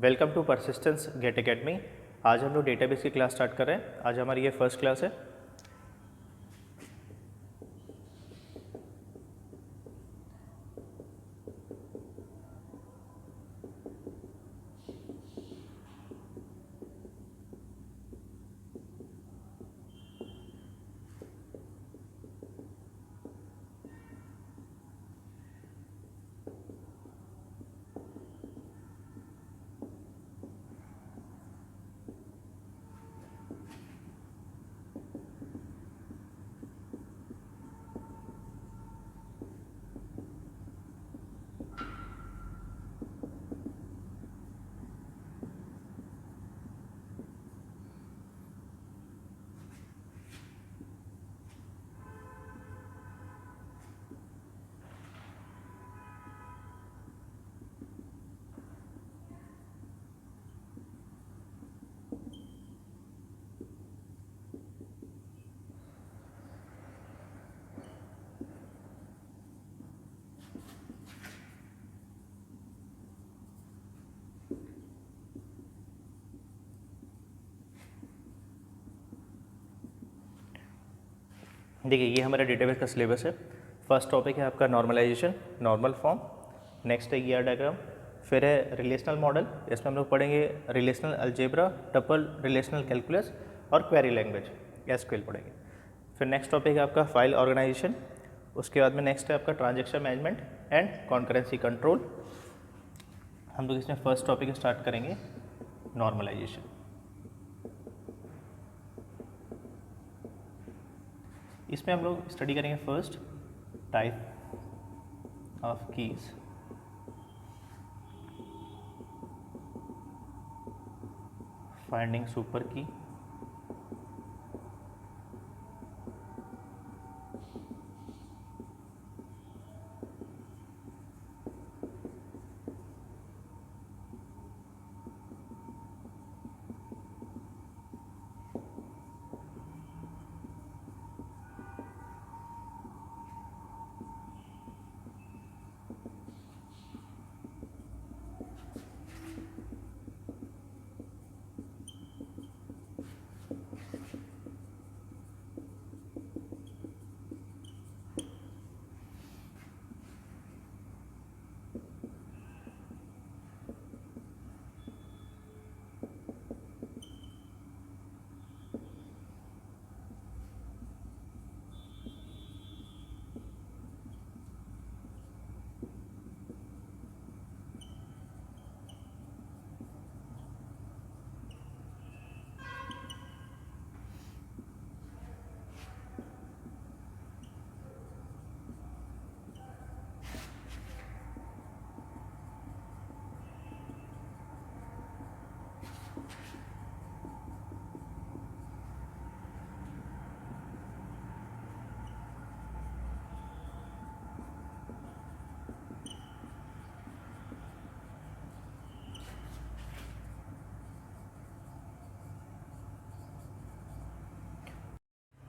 Welcome to Persistence Gate Academy. आज हम लोग डेटाबेस की क्लास स्टार्ट कर रहे हैं। आज हमारी ये फर्स्ट क्लास है। देखिए, ये हमारा डेटाबेस का सिलेबस है। फर्स्ट टॉपिक है आपका नॉर्मलाइजेशन, नॉर्मल फॉर्म। नेक्स्ट है ईआर डायग्राम। फिर है रिलेशनल मॉडल, इसमें हम लोग पढ़ेंगे relational algebra, tuple, relational calculus और क्वेरी लैंग्वेज एसक्यूएल पढ़ेंगे। फिर नेक्स्ट टॉपिक है आपका फाइल ऑर्गेनाइजेशन। उसके बाद में नेक्स्ट है आपका transaction management and concurrency control. हम लोग इसमें फर्स्ट टॉपिक स्टार्ट करेंगे नॉर्मलाइजेशन। इसमें हम लोग स्टडी करेंगे first type of keys, finding super की,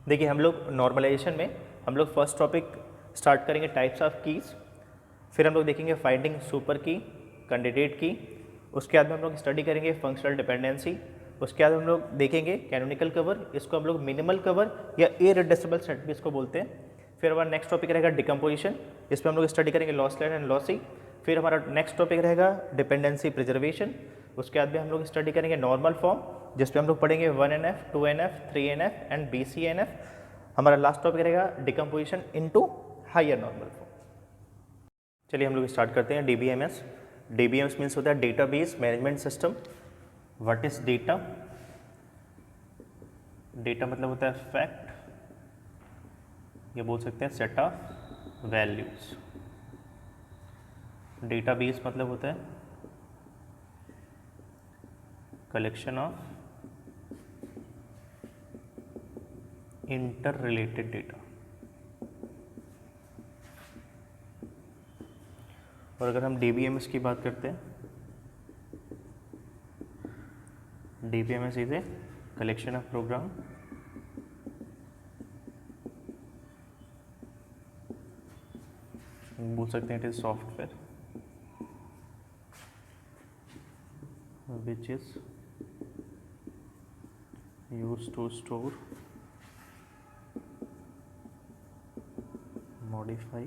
देखिए हम लोग नॉर्मलाइजेशन में हम लोग फर्स्ट टॉपिक स्टार्ट करेंगे टाइप्स ऑफ कीज़। फिर हम लोग देखेंगे फाइंडिंग सुपर की, कैंडिडेट की। उसके बाद में हम लोग स्टडी करेंगे फंक्शनल डिपेंडेंसी। उसके बाद हम लोग देखेंगे कैनोनिकल कवर, इसको हम लोग मिनिमल कवर या इरिड्यूसिबल सेट भी इसको बोलते हैं। फिर हमारा नेक्स्ट टॉपिक रहेगा डिकम्पोजिशन, इसमें हम लोग स्टडी करेंगे लॉसलेस एंड लॉसी। फिर हमारा नेक्स्ट टॉपिक रहेगा डिपेंडेंसी प्रिजर्वेशन। उसके बाद में हम लोग स्टडी करेंगे नॉर्मल फॉर्म, जिसपे हम लोग पढ़ेंगे 1NF, 2NF, 3NF and BCNF। हमारा लास्ट टॉपिक रहेगा decomposition into higher normal form. चलिए हम लोग स्टार्ट करते हैं DBMS। DBMS मीन्स होता है database management system. What is data? Data मतलब होता है फैक्ट, ये बोल सकते हैं सेट ऑफ वैल्यूज। डेटाबेस मतलब होता है collection of interrelated data. और अगर हम DBMS की बात करते हैं, DBMS is a collection of program बोल सकते हैं, it is software which is used to store, modify,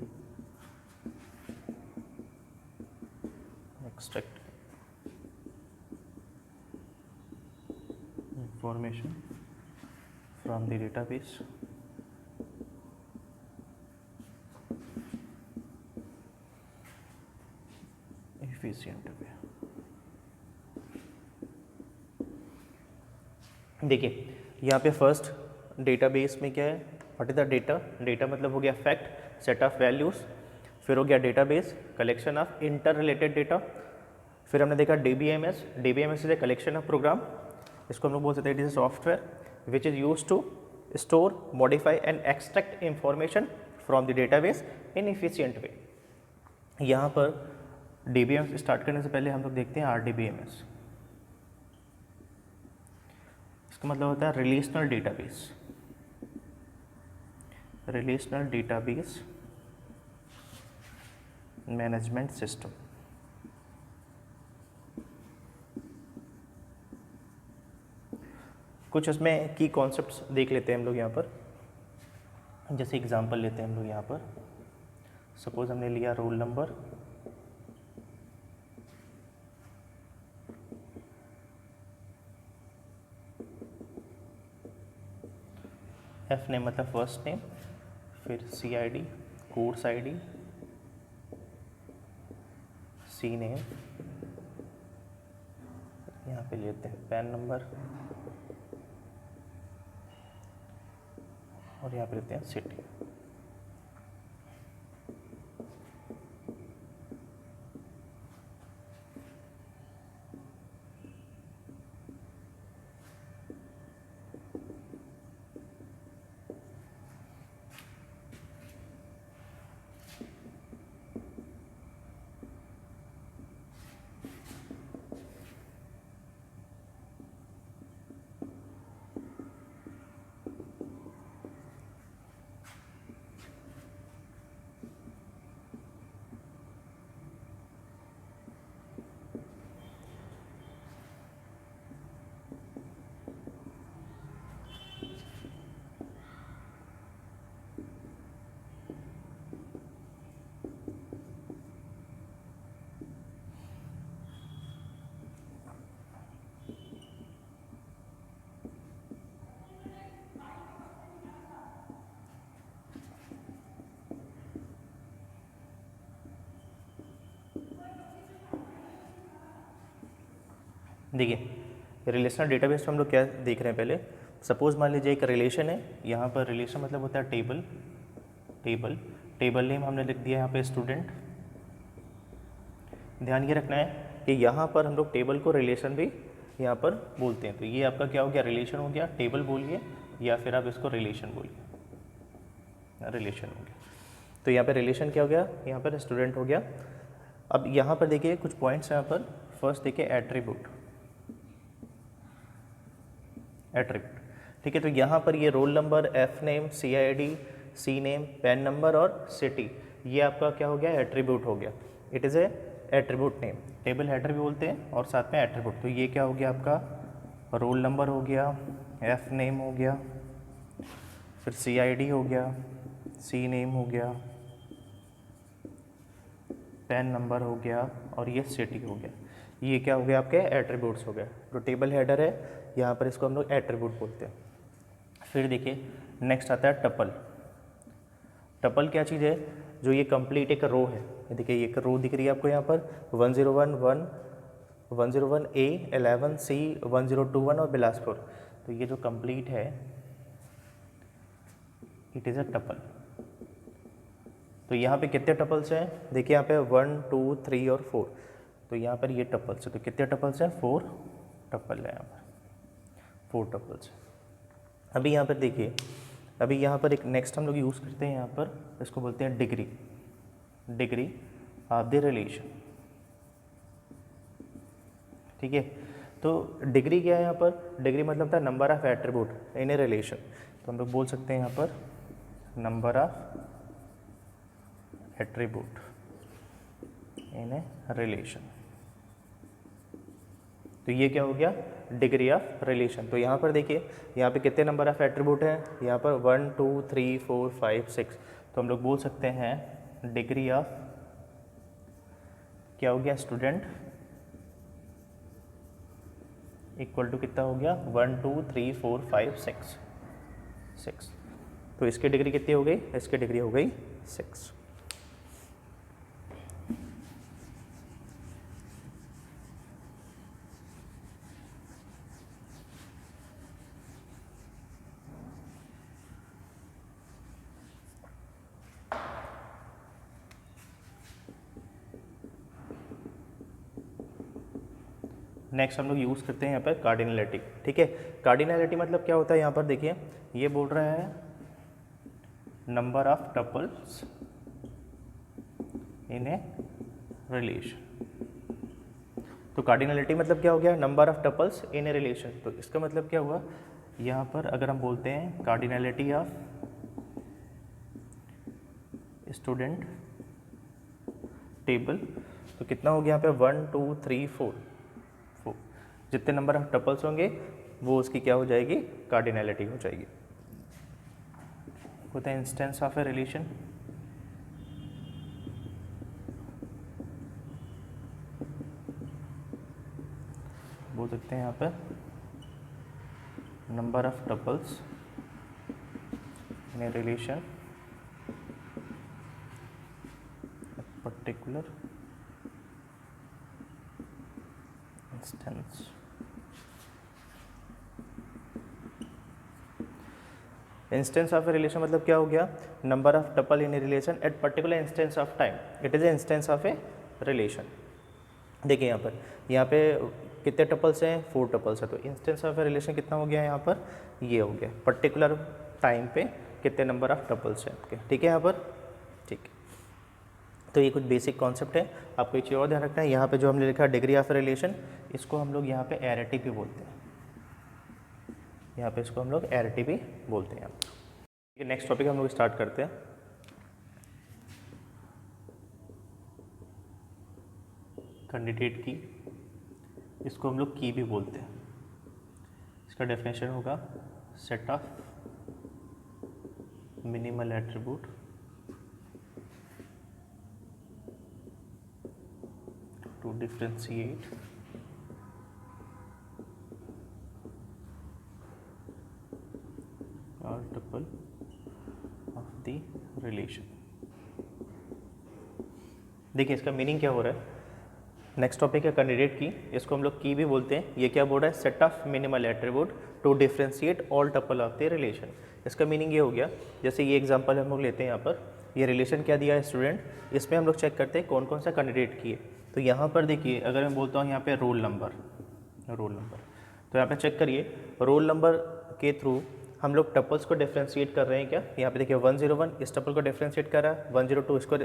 extract information from the database efficient way। देखिए यहाँ पे फर्स्ट डेटाबेस में क्या है, what is the data, data मतलब हो गया फैक्ट, सेट ऑफ वैल्यूज़, फिर हो गया database, collection of interrelated data, फिर हमने देखा DBMS, DBMS is a collection of program, इसको हम लोग बोल सकते हैं it is a software which is use to store, modify and extract information from the database in efficient way. यहाँ पर DBMS स्टार्ट करने से पहले हम लोग देखते हैं RDBMS। इसका मतलब होता है relational database, relational database management system. कुछ उसमें की कॉन्सेप्ट्स देख लेते हैं हम लोग यहाँ पर, जैसे एग्जांपल लेते हैं हम लोग यहाँ पर। सपोज हमने लिया रोल नंबर, एफ नेम मतलब फर्स्ट नेम, फिर CID course ID, C name, यहाँ पे लेते हैं पैन नंबर, और यहाँ पे लेते हैं सिटी। देखिए रिलेशनल डेटाबेस में हम लोग क्या देख रहे हैं, पहले सपोज मान लीजिए एक रिलेशन है, यहाँ पर रिलेशन मतलब होता है टेबल, टेबल नेम हमने लिख दिया यहाँ पे स्टूडेंट। ध्यान ये रखना है कि यहाँ पर हम लोग टेबल को रिलेशन भी यहाँ पर बोलते हैं, तो ये आपका क्या हो गया, रिलेशन हो गया, टेबल बोलिए या फिर आप इसको रिलेशन बोलिए, रिलेशन हो गया। तो यहाँ पर रिलेशन क्या हो गया, यहाँ पर स्टूडेंट हो गया। अब यहाँ पर देखिए कुछ पॉइंट्स यहाँ पर, फर्स्ट देखिए एट्रीब्यूट, ठीक है। तो यहाँ पर ये roll number, F name, CID, C name, pan number और सिटी, ये आपका क्या हो गया, एट्रीब्यूट हो गया। It is A attribute name, table header भी बोलते हैं और साथ में एट्रीब्यूट। तो ये क्या हो गया आपका, रोल नंबर हो गया, एफ नेम हो गया, फिर CID हो गया, C नेम हो गया, पैन नंबर हो गया और ये सिटी हो गया। ये क्या हो गया, आपके एट्रीब्यूट्स हो गए। जो टेबल हेडर है यहाँ पर इसको हम लोग एट्रीब्यूट बोलते हैं। फिर देखिए नेक्स्ट आता है टपल। टपल क्या चीज़ है, जो ये कंप्लीट एक रो है। ये देखिए एक रो दिख रही है आपको यहाँ पर 1011, 101A, 11C, 1021 और बिलासपुर। तो ये जो कंप्लीट है इट इज़ अ टपल। तो यहाँ पे कितने टपल्स हैं, देखिए यहाँ पे 1, 2, 3 और 4। तो यहाँ पर ये टपल्स है, तो कितने टपल्स हैं, 4 टपल है यहाँ पर, 4 टपल्स। अभी यहाँ पर देखिए, अभी यहाँ पर एक नेक्स्ट हम लोग यूज़ करते हैं, यहाँ पर इसको बोलते हैं degree, degree of the relation, ठीक है। तो डिग्री क्या है यहाँ पर, डिग्री मतलब था number of attribute in a relation. तो हम लोग बोल सकते हैं यहाँ पर number of attribute in a relation. तो ये क्या हो गया, डिग्री ऑफ रिलेशन। तो यहाँ पर देखिए, यहाँ पे कितने नंबर ऑफ एट्रीब्यूट है, यहाँ पर 1 2 3 4 5 6। तो हम लोग बोल सकते हैं डिग्री ऑफ क्या हो गया स्टूडेंट, इक्वल टू कितना हो गया 1 2 3 4 5 6। तो इसकी डिग्री कितनी हो गई, इसकी डिग्री हो गई 6। नेक्स्ट हम लोग यूज़ करते हैं यहाँ पर कार्डिनलिटी। ठीक है, कार्डिनलिटी मतलब क्या होता है, यहाँ पर देखिए ये बोल रहा है number of tuples in a relation. तो कार्डिनलिटी मतलब क्या हो गया, number of tuples in a relation. तो इसका मतलब क्या हुआ, यहाँ पर अगर हम बोलते हैं कार्डिनलिटी ऑफ स्टूडेंट टेबल, तो कितना हो गया यहाँ पे 1 2 3 4। जितने नंबर ऑफ टपल्स होंगे वो उसकी क्या हो जाएगी, कार्डिनलिटी हो जाएगी। होता है इंस्टेंस ऑफ ए रिलेशन, बोल सकते हैं यहाँ पर number of tuples in a relation particular instance. Instance of a relation मतलब क्या हो गया, number of tuple in a relation at particular instance of time, it is A instance of a relation. देखिए यहाँ पे कितने टपल्स हैं, 4 tuples है। तो इंस्टेंस ऑफ ए रिलेशन कितना हो गया यहाँ पर, ये हो गया पर्टिकुलर टाइम पे कितने नंबर ऑफ टपल्स हैं आपके। ठीक है यहाँ पर, ठीक है। तो ये कुछ बेसिक कॉन्सेप्ट है, आपको एक चीज़ और ध्यान रखना है, यहाँ पे जो हमने लिखा डिग्री ऑफ रिलेशन, इसको हम लोग यहाँ पे एरिटी भी बोलते हैं, यहाँ पे इसको हम लोग एरिटी भी बोलते हैं। ये नेक्स्ट टॉपिक हम लोग स्टार्ट करते हैं। कैंडिडेट की, इसको हम लोग की भी बोलते हैं। इसका डेफिनेशन होगा set of minimal attribute to differentiate all tuple of the relation। देखिए इसका मीनिंग क्या हो रहा है, नेक्स्ट टॉपिक है कैंडिडेट की, इसको हम लोग की भी बोलते हैं। ये क्या बोल रहा है, set of minimal attribute to differentiate all tuple of the relation. इसका मीनिंग ये हो गया, जैसे ये एग्जांपल हम लोग लेते हैं, यहाँ पर ये रिलेशन क्या दिया है स्टूडेंट, इसमें हम लोग चेक करते हैं कौन कौन सा कैंडिडेट की है। तो यहाँ पर देखिए अगर मैं बोलता हूँ यहाँ पे रोल नंबर, तो यहाँ पे चेक करिए रोल नंबर के थ्रू हम लोग टपल्स को डिफ्रेंशिएट कर रहे हैं क्या। यहाँ पे देखिए 101 इस टपल को डिफ्रेंशिएट कर रहा है, 102 इसको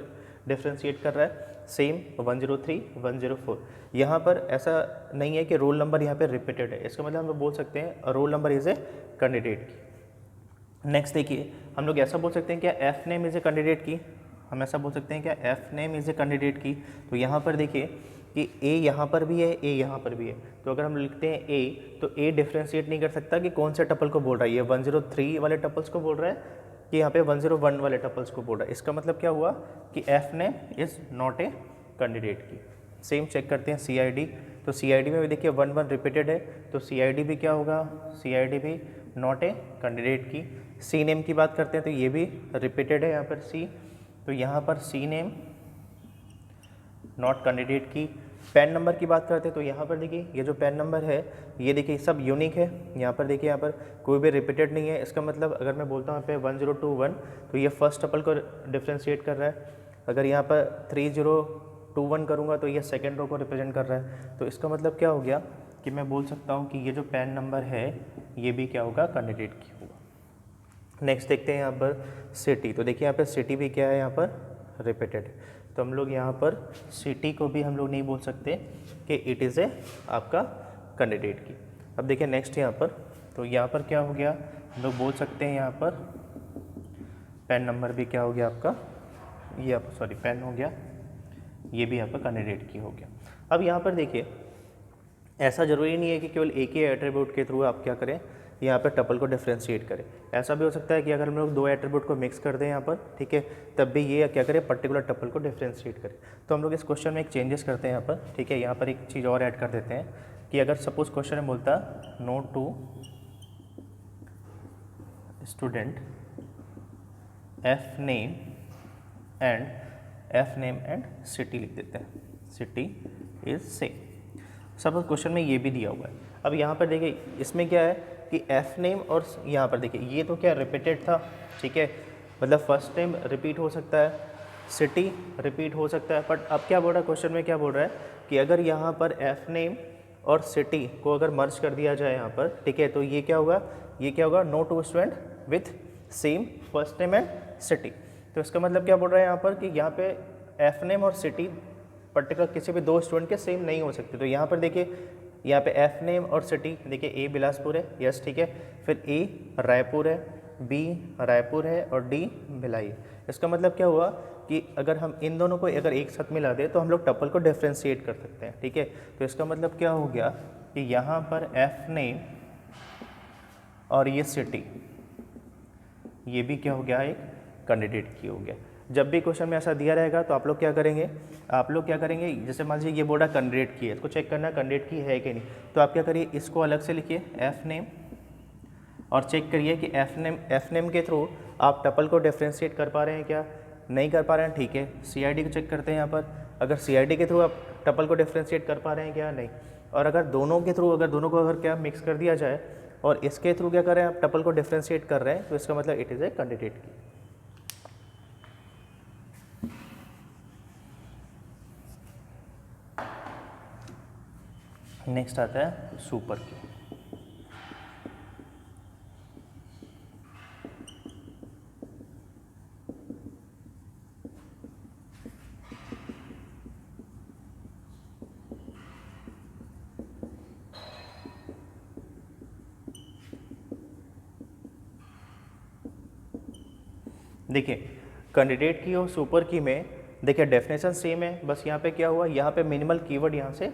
डिफ्रेंशिएट कर रहा है, सेम 103 104। यहाँ पर ऐसा नहीं है कि रोल नंबर यहाँ पे रिपीटेड है, इसका मतलब हम लोग बोल सकते हैं role number is A candidate की। नेक्स्ट देखिए हम लोग ऐसा बोल सकते हैं क्या F name is a candidate की, हम ऐसा बोल सकते हैं क्या F name is a candidate key. तो यहाँ पर देखिए कि ए यहाँ पर भी है, ए यहाँ पर भी है। तो अगर हम लिखते हैं ए, तो ए डिफ्रेंशिएट नहीं कर सकता कि कौन से टपल को बोल रहा है, ये 103 वाले टपल्स को बोल रहा है कि यहाँ पे 101 वाले टपल्स को बोल रहा है। इसका मतलब क्या हुआ कि F name is not a candidate key. Same check करते हैं सी आई डी, तो सी आई डी में भी देखिए 1 रिपीटेड है, तो सी आई डी भी क्या होगा, सी आई डी भी not a candidate key. C name की बात करते हैं तो ये भी रिपीटेड है यहाँ पर सी, तो यहाँ पर सी नेम नॉट कैंडिडेट की। पैन नंबर की बात करते हैं तो यहाँ पर देखिए ये जो पैन नंबर है ये देखिए सब यूनिक है। यहाँ पर देखिए यहाँ पर कोई भी रिपीटेड नहीं है। इसका मतलब अगर मैं बोलता हूँ यहाँ पे 1021 तो ये फर्स्ट टपल को डिफ्रेंशिएट कर रहा है। अगर यहाँ पर 3021 करूँगा तो ये सेकेंड रो को रिप्रेजेंट कर रहा है। तो इसका मतलब क्या हो गया कि मैं बोल सकता हूँ कि ये जो पैन नंबर है ये भी क्या होगा, कैंडिडेट की होगा। नेक्स्ट देखते हैं यहाँ पर सिटी, तो देखिए यहाँ पर सिटी भी क्या है, यहाँ पर रिपीटेड है। तो हम लोग यहाँ पर सिटी को भी हम लोग नहीं बोल सकते कि इट इज़ ए आपका कैंडिडेट की। अब देखिए नेक्स्ट यहाँ पर, तो यहाँ पर क्या हो गया, हम लोग बोल सकते हैं यहाँ पर पैन नंबर भी क्या हो गया आपका, ये आप सॉरी पैन हो गया, ये भी आपका कैंडिडेट की हो गया। अब यहाँ पर देखिए ऐसा ज़रूरी नहीं है कि केवल एक ही एट्रीब्यूट के थ्रू आप क्या करें, यहाँ पर टपल को डिफ्रेंशिएट करें। ऐसा भी हो सकता है कि अगर हम लोग दो एट्रीब्यूट को मिक्स कर दें यहाँ पर, ठीक है, तब भी ये क्या करें, पर्टिकुलर टपल को डिफ्रेंशिएट करें। तो हम लोग इस क्वेश्चन में एक चेंजेस करते हैं यहाँ पर, ठीक है। यहाँ पर एक चीज़ और ऐड कर देते हैं कि अगर सपोज क्वेश्चन में बोलता no two student F name and city लिख देते हैं, city is same. Suppose question में ये भी दिया हुआ है। अब यहाँ पर देखिए इसमें क्या है कि एफ नेम और यहाँ पर देखिए ये तो क्या रिपीटेड था, ठीक है, मतलब फर्स्ट नेम रिपीट हो सकता है, सिटी रिपीट हो सकता है, बट अब क्या बोल रहा है क्वेश्चन में, क्या बोल रहा है कि अगर यहाँ पर एफ नेम और सिटी को अगर मर्ज कर दिया जाए यहाँ पर, ठीक है, तो ये क्या होगा, no two student with same first name and city. तो इसका मतलब क्या बोल रहा है यहाँ पर कि यहाँ पे एफ नेम और सिटी पर्टिकुलर किसी भी दो स्टूडेंट के सेम नहीं हो सकते। तो यहाँ पर देखिए यहाँ पे एफ नेम और सिटी देखिए ए बिलासपुर है, यस, ठीक है, फिर ए रायपुर है, बी रायपुर है और डी भिलाई है। इसका मतलब क्या हुआ कि अगर हम इन दोनों को अगर एक साथ मिला दें तो हम लोग टपल को डिफ्रेंशिएट कर सकते हैं, ठीक है। तो इसका मतलब क्या हो गया कि यहाँ पर एफ नेम और ये सिटी, ये भी क्या हो गया, एक कैंडिडेट की हो गया। जब भी क्वेश्चन में ऐसा दिया रहेगा तो आप लोग क्या करेंगे, जैसे मान लीजिए ये बोर्ड कैंडिडेट की है, इसको चेक करना कैंडिडेट की है कि नहीं, तो आप क्या करिए, इसको अलग से लिखिए एफ नेम और चेक करिए कि एफ नेम के थ्रू आप टपल को डिफ्रेंशिएट कर पा रहे हैं क्या, नहीं कर पा रहे हैं, ठीक है। CID को चेक करते हैं यहाँ पर, अगर CID के थ्रू आप टपल को डिफ्रेंशिएट कर पा रहे हैं क्या, नहीं। और अगर दोनों के थ्रू दोनों को अगर क्या मिक्स कर दिया जाए और इसके थ्रू क्या करें, आप टपल को डिफ्रेंशिएट कर रहे हैं, तो इसका मतलब इट इज़ ए कैंडिडेट की। नेक्स्ट आता है सुपर की। देखिए कैंडिडेट की और सुपर की में देखिए डेफिनेशन सेम है, बस यहाँ पे क्या हुआ, यहाँ पे मिनिमल कीवर्ड यहाँ से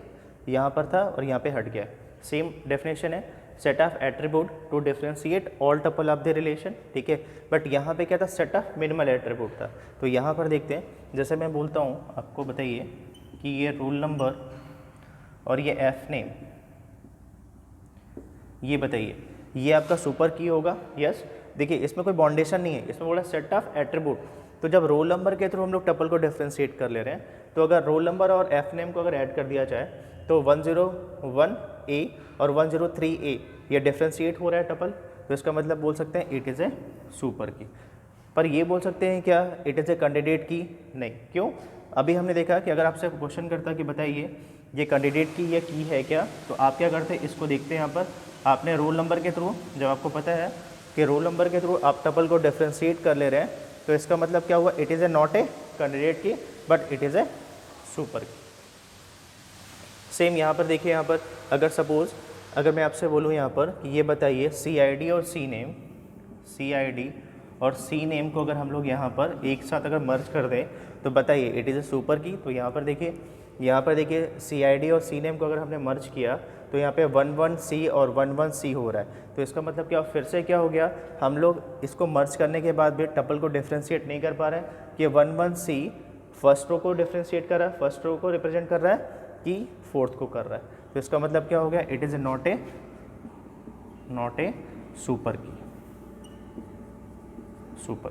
यहाँ पर था और यहाँ पे हट गया। सेम डेफिनेशन है, set of attribute to differentiate all tuple of the relation, ठीक है, बट यहाँ पे क्या था, सेट ऑफ मिनिमल एट्रीब्यूट था। तो यहाँ पर देखते हैं, जैसे मैं बोलता हूँ आपको, बताइए कि ये रोल नंबर और ये एफ नेम, ये बताइए ये आपका सुपर की होगा, यस। देखिए इसमें कोई बाउंडेशन नहीं है, इसमें बोला सेट ऑफ एट्रीब्यूट। तो जब रोल नंबर के थ्रू हम लोग टपल को डिफ्रेंशिएट कर ले रहे हैं, तो अगर रोल नंबर और एफ नेम को अगर ऐड कर दिया जाए तो 101A और 103A ये डिफ्रेंशिएट हो रहा है टपल, तो इसका मतलब बोल सकते हैं इट इज़ ए सुपर की। पर ये बोल सकते हैं क्या इट इज़ ए कैंडिडेट की, नहीं। क्यों, अभी हमने देखा कि अगर आपसे क्वेश्चन करता कि बताइए ये कैंडिडेट की या की है क्या, तो आप क्या करते हैं, इसको देखते हैं यहाँ पर, आपने रोल नंबर के थ्रू, जब आपको पता है कि रोल नंबर के थ्रू आप टपल को डिफ्रेंशिएट कर ले रहे हैं, तो इसका मतलब क्या हुआ, it is a not a candidate key but it is a super key. Same यहाँ पर देखिए, यहाँ पर अगर सपोज़ अगर मैं आपसे बोलूँ यहाँ पर कि ये बताइए CID और C नेम को अगर हम लोग यहाँ पर एक साथ अगर मर्ज कर दें तो बताइए इट इज़ ए सुपर की। तो यहाँ पर देखिए CID और C नेम को अगर हमने मर्ज किया तो यहाँ पे 11C और 11C हो रहा है। तो इसका मतलब क्या, फिर से क्या हो गया, हम लोग इसको मर्ज करने के बाद भी टपल को डिफ्रेंशिएट नहीं कर पा रहे हैं कि 11C फर्स्ट रो को डिफ्रेंशिएट कर रहा है, फर्स्ट रो को रिप्रेजेंट कर रहा है कि फोर्थ को कर रहा है। तो इसका मतलब क्या हो गया, it is not a super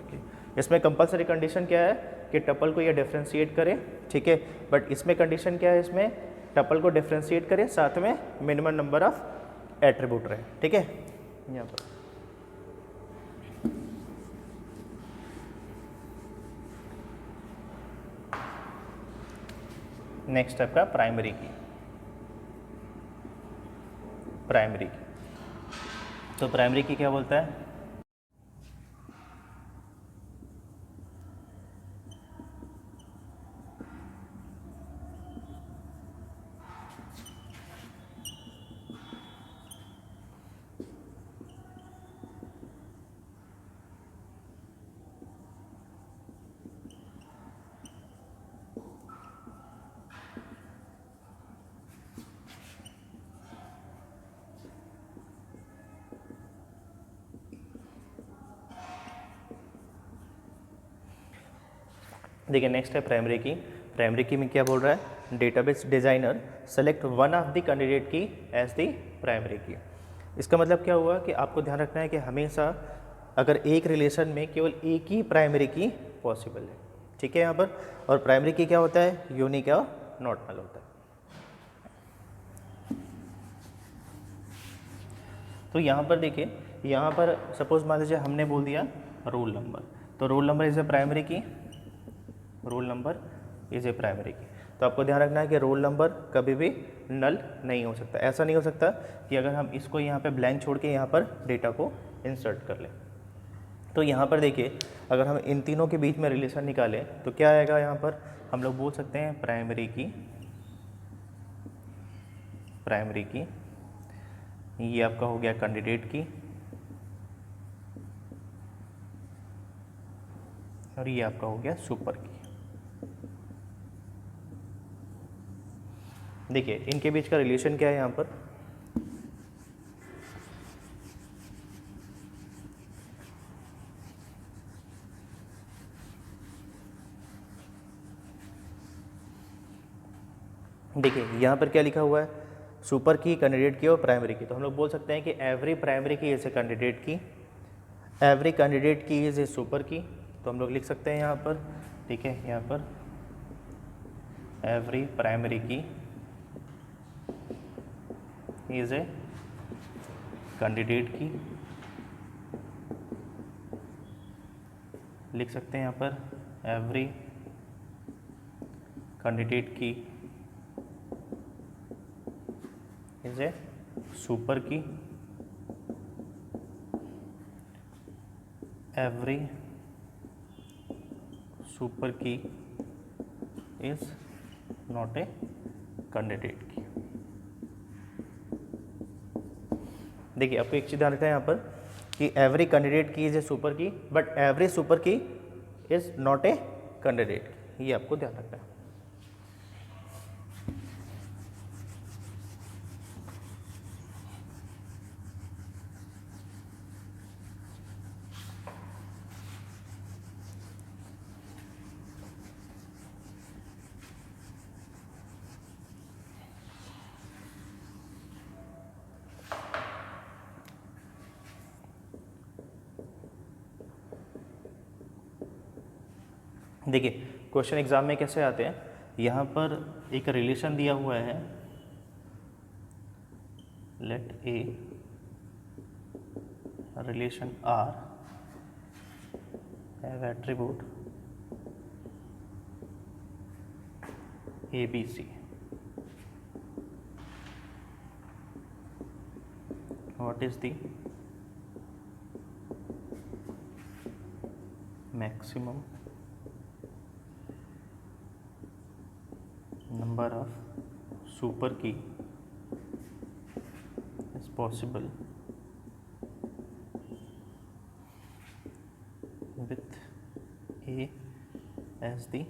की। इसमें कंपलसरी कंडीशन क्या है कि टपल को ये डिफ्रेंशिएट करे, ठीक है, बट इसमें कंडीशन क्या है, इसमें टपल को डिफ्रेंशिएट करे साथ में मिनिमम नंबर ऑफ एट्रीब्यूट रहे, ठीक है। यहाँ पर नेक्स्ट आपका प्राइमरी की। तो प्राइमरी की क्या बोलता है, देखिए नेक्स्ट है प्राइमरी की। प्राइमरी की में क्या बोल रहा है, database designer select one of the candidate की एज द प्राइमरी की। इसका मतलब क्या हुआ कि आपको ध्यान रखना है कि हमेशा अगर एक रिलेशन में केवल एक ही प्राइमरी की पॉसिबल है, ठीक है यहाँ पर। और प्राइमरी की क्या होता है, यूनिक और नॉट नल होता है। तो यहाँ पर देखिए, यहाँ पर सपोज मान लीजिए हमने बोल दिया रोल नंबर, तो roll number is a primary key, roll number is a primary key. तो आपको ध्यान रखना है कि रोल नंबर कभी भी नल नहीं हो सकता। ऐसा नहीं हो सकता कि अगर हम इसको यहाँ पे ब्लैंक छोड़ के यहाँ पर डेटा को इंसर्ट कर लें। तो यहाँ पर देखिए, अगर हम इन तीनों के बीच में रिलेशन निकालें तो क्या आएगा, यहाँ पर हम लोग बोल सकते हैं प्राइमरी की, प्राइमरी की, ये आपका हो गया कैंडिडेट की, और ये आपका हो गया सुपर की। देखिए इनके बीच का रिलेशन क्या है यहाँ पर, देखिए यहाँ पर क्या लिखा हुआ है, सुपर की, कैंडिडेट की और प्राइमरी की। तो हम लोग बोल सकते हैं कि एवरी प्राइमरी की इज ए कैंडिडेट की, एवरी कैंडिडेट की इज ए सुपर की। तो हम लोग लिख सकते हैं यहाँ पर, ठीक है, यहाँ पर एवरी प्राइमरी की इज ए कैंडिडेट की, लिख सकते हैं यहाँ पर एवरी कैंडिडेट की इज ए सुपर की, every super key is not a candidate की। देखिए आपको एक चीज़ ध्यान रखना है यहाँ पर कि एवरी कैंडिडेट की इज ए सुपर की, but every super key is not a candidate की, ये आपको ध्यान रखना है। देखिए क्वेश्चन एग्जाम में कैसे आते हैं, यहाँ पर एक रिलेशन दिया हुआ है, let a relation R have attribute A B C. What is the maximum number of super key is possible with A as the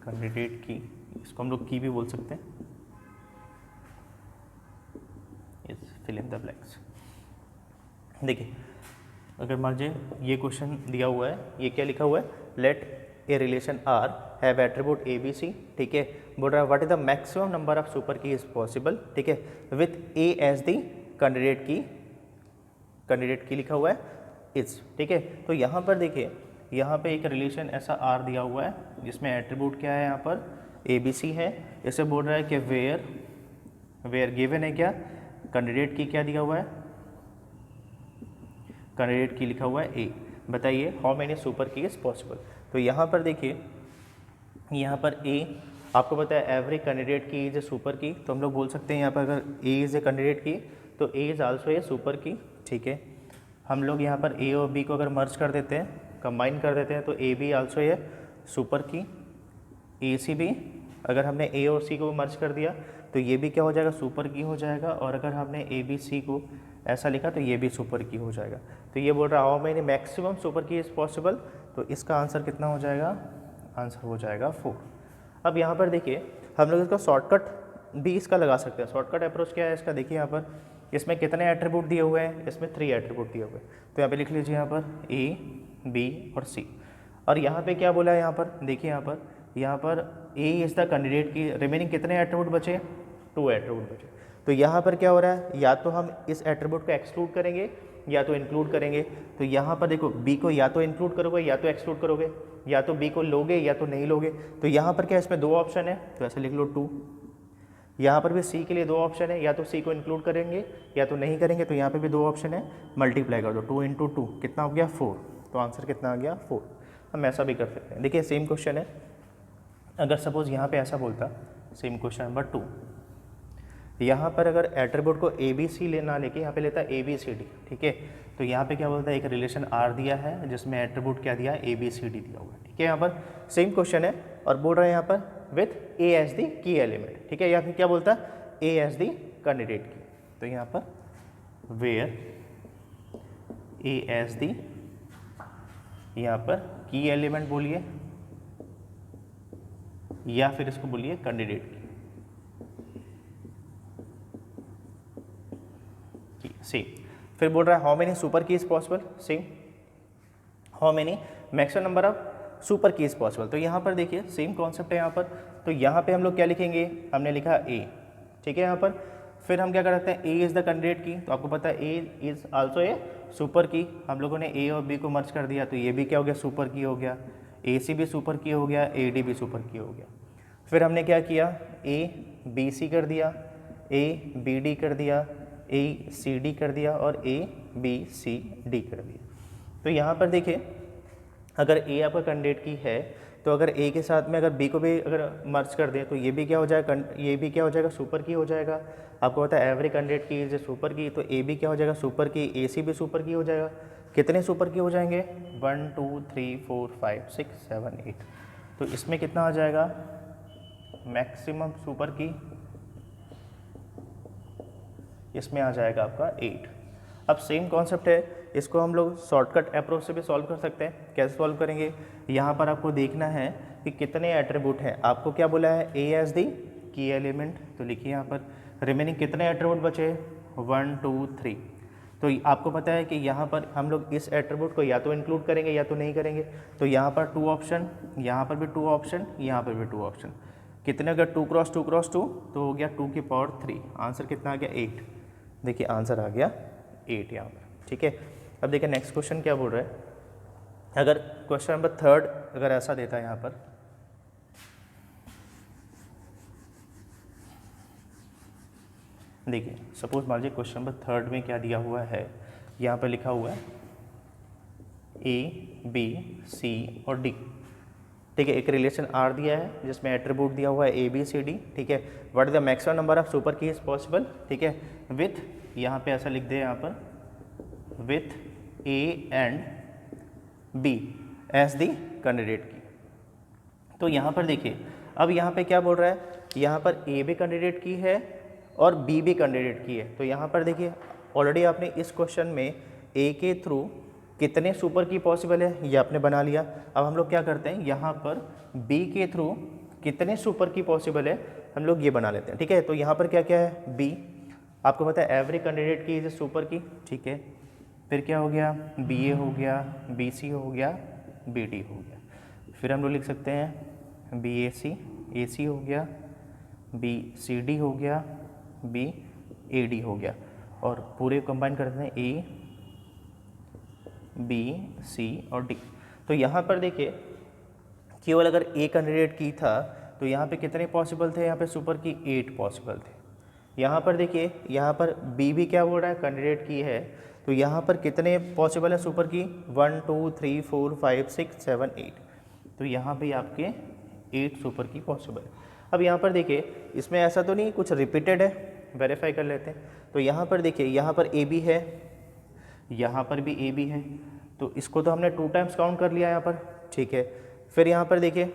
candidate key. इसको हम लोग की भी बोल सकते हैं, is fill in the blanks. देखिए अगर मान लीजिए ये क्वेश्चन दिया हुआ है, ये क्या लिखा हुआ है, let a relation R have attribute A B C, ठीक है, बोल रहा है what is the maximum number of super key is possible, ठीक है, with A as the candidate key, candidate key लिखा हुआ है इज, ठीक है। तो यहाँ पर देखिए, यहाँ पे एक रिलेशन ऐसा आर दिया हुआ है जिसमें एट्रीब्यूट क्या है, यहाँ पर ए बी सी है। इसे बोल रहा है कि वेयर गिवन है क्या, कैंडिडेट की क्या दिया हुआ है, कैंडिडेट की लिखा हुआ है ए, बताइए how many super key is possible. तो यहाँ पर देखिए, यहाँ पर ए आपको पता है एवरी कैंडिडेट की इज ए सुपर की, तो हम लोग बोल सकते हैं यहाँ पर अगर A is a candidate key तो A is also a super की, ठीक है। हम लोग यहाँ पर ए और बी को अगर मर्ज कर देते हैं, कंबाइन कर देते हैं, तो A be also a super की, ए सी भी अगर हमने ए और सी को मर्ज कर दिया तो ये भी क्या हो जाएगा, सुपर की हो जाएगा। और अगर हमने ए बी सी को ऐसा लिखा तो ये भी सुपर की हो जाएगा। तो ये बोल रहा है हाउ मेनी मैक्सिमम सुपर की इज़ पॉसिबल, तो इसका आंसर कितना हो जाएगा, आंसर हो जाएगा 4। अब यहाँ पर देखिए हम लोग इसका शॉर्टकट भी इसका लगा सकते हैं। शॉर्टकट अप्रोच क्या है इसका, देखिए यहाँ पर इसमें कितने एट्रीब्यूट दिए हुए हैं, इसमें 3 एट्रीब्यूट दिए हुए हैं। तो यहाँ पे लिख लीजिए यहाँ पर ए बी और सी। और यहाँ पे क्या बोला है, यहाँ पर देखिए, यहाँ पर A is the candidate key remaining कितने एट्रीब्यूट बचे, 2 एट्रीब्यूट बचे। तो यहाँ पर क्या हो रहा है, या तो हम इस एट्रीब्यूट को एक्सक्लूड करेंगे या तो इंक्लूड करेंगे। तो यहाँ पर देखो बी को या तो इंक्लूड करोगे या तो एक्सक्लूड करोगे, या तो बी को लोगे या तो नहीं लोगे। तो यहाँ पर क्या इसमें 2 ऑप्शन है, तो ऐसे लिख लो 2। यहाँ पर भी सी के लिए 2 ऑप्शन है, या तो सी को इंक्लूड करेंगे या तो नहीं करेंगे। तो यहाँ पे भी 2 ऑप्शन है, मल्टीप्लाई कर दो, 2 × 2 कितना हो गया 4। तो आंसर कितना आ गया 4। हम ऐसा भी कर सकते हैं। देखिए सेम क्वेश्चन है, अगर सपोज यहाँ पे ऐसा बोलता, सेम क्वेश्चन नंबर 2, यहाँ पर अगर एट्रीब्यूट को ए बी सी लेना लेके यहाँ पे लेता है ए बी सी डी, ठीक है। तो यहाँ पे क्या बोलता है, एक रिलेशन आर दिया है जिसमें एट्रीब्यूट क्या दिया है, ए बी सी डी दिया हुआ है, ठीक है। यहाँ पर सेम क्वेश्चन है और बोल रहा है यहाँ पर विथ ए एज दी की एलिमेंट, ठीक है। या फिर क्या बोलता है, ए एज दी कैंडिडेट की। तो यहाँ पर वेयर ए एज दी, यहाँ पर की एलिमेंट बोलिए या फिर इसको बोलिए कैंडिडेट की, सेम। फिर बोल रहा है how many super key is possible, same. How many maximum number of super key is possible. तो यहाँ पर देखिए सेम कॉन्सेप्ट है यहाँ पर। तो यहाँ पे हम लोग क्या लिखेंगे, हमने लिखा ए, ठीक है। यहाँ पर फिर हम क्या करते हैं, A is the candidate key. तो आपको पता है A is also a super की। हम लोगों ने ए और बी को मर्ज कर दिया, तो ये भी क्या हो गया, सुपर की हो गया। ए सी भी सुपर की हो गया, ए डी भी सुपर की हो गया। फिर हमने क्या किया, ए बी सी कर दिया, ए बी डी कर दिया, ए सी डी कर दिया और ए बी सी डी कर दिया। तो यहाँ पर देखिए अगर ए आपका कैंडिडेट की है, तो अगर ए के साथ में अगर बी को भी अगर मर्ज कर दें तो ये भी क्या हो जाएगा, ये भी क्या हो जाएगा, सुपर की हो जाएगा। आपको पता है एवरी कैंडिडेट की इज सुपर की, तो ए भी क्या हो जाएगा, सुपर की। ए सी भी सुपर की हो जाएगा। कितने सुपर की हो जाएंगे, 1 2 3 4 5 6 7 8। तो इसमें कितना आ जाएगा, मैक्सिमम सुपर की, इसमें आ जाएगा आपका 8। अब सेम कॉन्सेप्ट है, इसको हम लोग शॉर्टकट अप्रोच से भी सॉल्व कर सकते हैं। कैसे सॉल्व करेंगे, यहाँ पर आपको देखना है कि कितने एट्रीब्यूट हैं। आपको क्या बोला है, ए एज दी की एलिमेंट। तो लिखिए यहाँ पर रिमेनिंग कितने एट्रीब्यूट बचे, 1 2 3। तो आपको पता है कि यहाँ पर हम लोग इस एट्रीब्यूट को या तो इंक्लूड करेंगे या तो नहीं करेंगे। तो यहाँ पर 2 ऑप्शन, यहाँ पर भी 2 ऑप्शन, यहाँ पर भी 2 ऑप्शन। कितने हो गया, 2 × 2 × 2, तो हो गया 2 की पावर 3। आंसर कितना आ गया, 8। देखिए आंसर आ गया 8 यहाँ पर, ठीक है। अब देखिए नेक्स्ट क्वेश्चन क्या बोल रहा है, अगर क्वेश्चन नंबर 3 अगर ऐसा देता है यहाँ पर, देखिए सपोज मान लीजिए क्वेश्चन नंबर 3 में क्या दिया हुआ है, यहाँ पर लिखा हुआ है ए बी सी और डी, ठीक है। एक रिलेशन आर दिया है जिसमें एट्रीब्यूट दिया हुआ है ए बी सी डी, ठीक है। What is the maximum number of super key is possible, ठीक है, विथ, यहाँ पे ऐसा लिख दे यहाँ पर, with A and B as the candidate key. तो यहाँ पर देखिए अब यहाँ पे क्या बोल रहा है, यहाँ पर ए भी कैंडिडेट की है और बी भी कैंडिडेट की है। तो यहाँ पर देखिए ऑलरेडी आपने इस क्वेश्चन में ए के थ्रू कितने सुपर की पॉसिबल है ये आपने बना लिया। अब हम लोग क्या करते हैं, यहाँ पर बी के थ्रू कितने सुपर की पॉसिबल है हम लोग ये बना लेते हैं, ठीक है। तो यहाँ पर क्या क्या है, बी, आपको पता है एवरी कैंडिडेट की इज सुपर की, ठीक है। फिर क्या हो गया, बी ए हो गया, बी सी हो गया, बी डी हो गया। फिर हम लोग लिख सकते हैं बी ए सी हो गया, बी सी डी हो गया, बी ए डी हो गया। और पूरे कंबाइन करते हैं ए बी सी और डी। तो यहाँ पर देखिए केवल अगर ए कैंडिडेट की था तो यहाँ पे कितने पॉसिबल थे, यहाँ पे सुपर की 8 पॉसिबल थे। यहाँ पर देखिए यहाँ पर बी भी क्या बोल रहा है, कैंडिडेट की है, तो यहाँ पर कितने पॉसिबल है सुपर की, 1 2 3 4 5 6 7 8। तो यहाँ पे आपके 8 सुपर की पॉसिबल है। अब यहाँ पर देखिए इसमें ऐसा तो नहीं कुछ रिपीटेड है, वेरीफाई कर लेते हैं। तो यहाँ पर देखिए यहाँ पर ए बी है, यहाँ पर भी ए बी है, तो इसको तो हमने 2 टाइम्स काउंट कर लिया यहाँ पर, ठीक है। फिर यहाँ पर देखिए,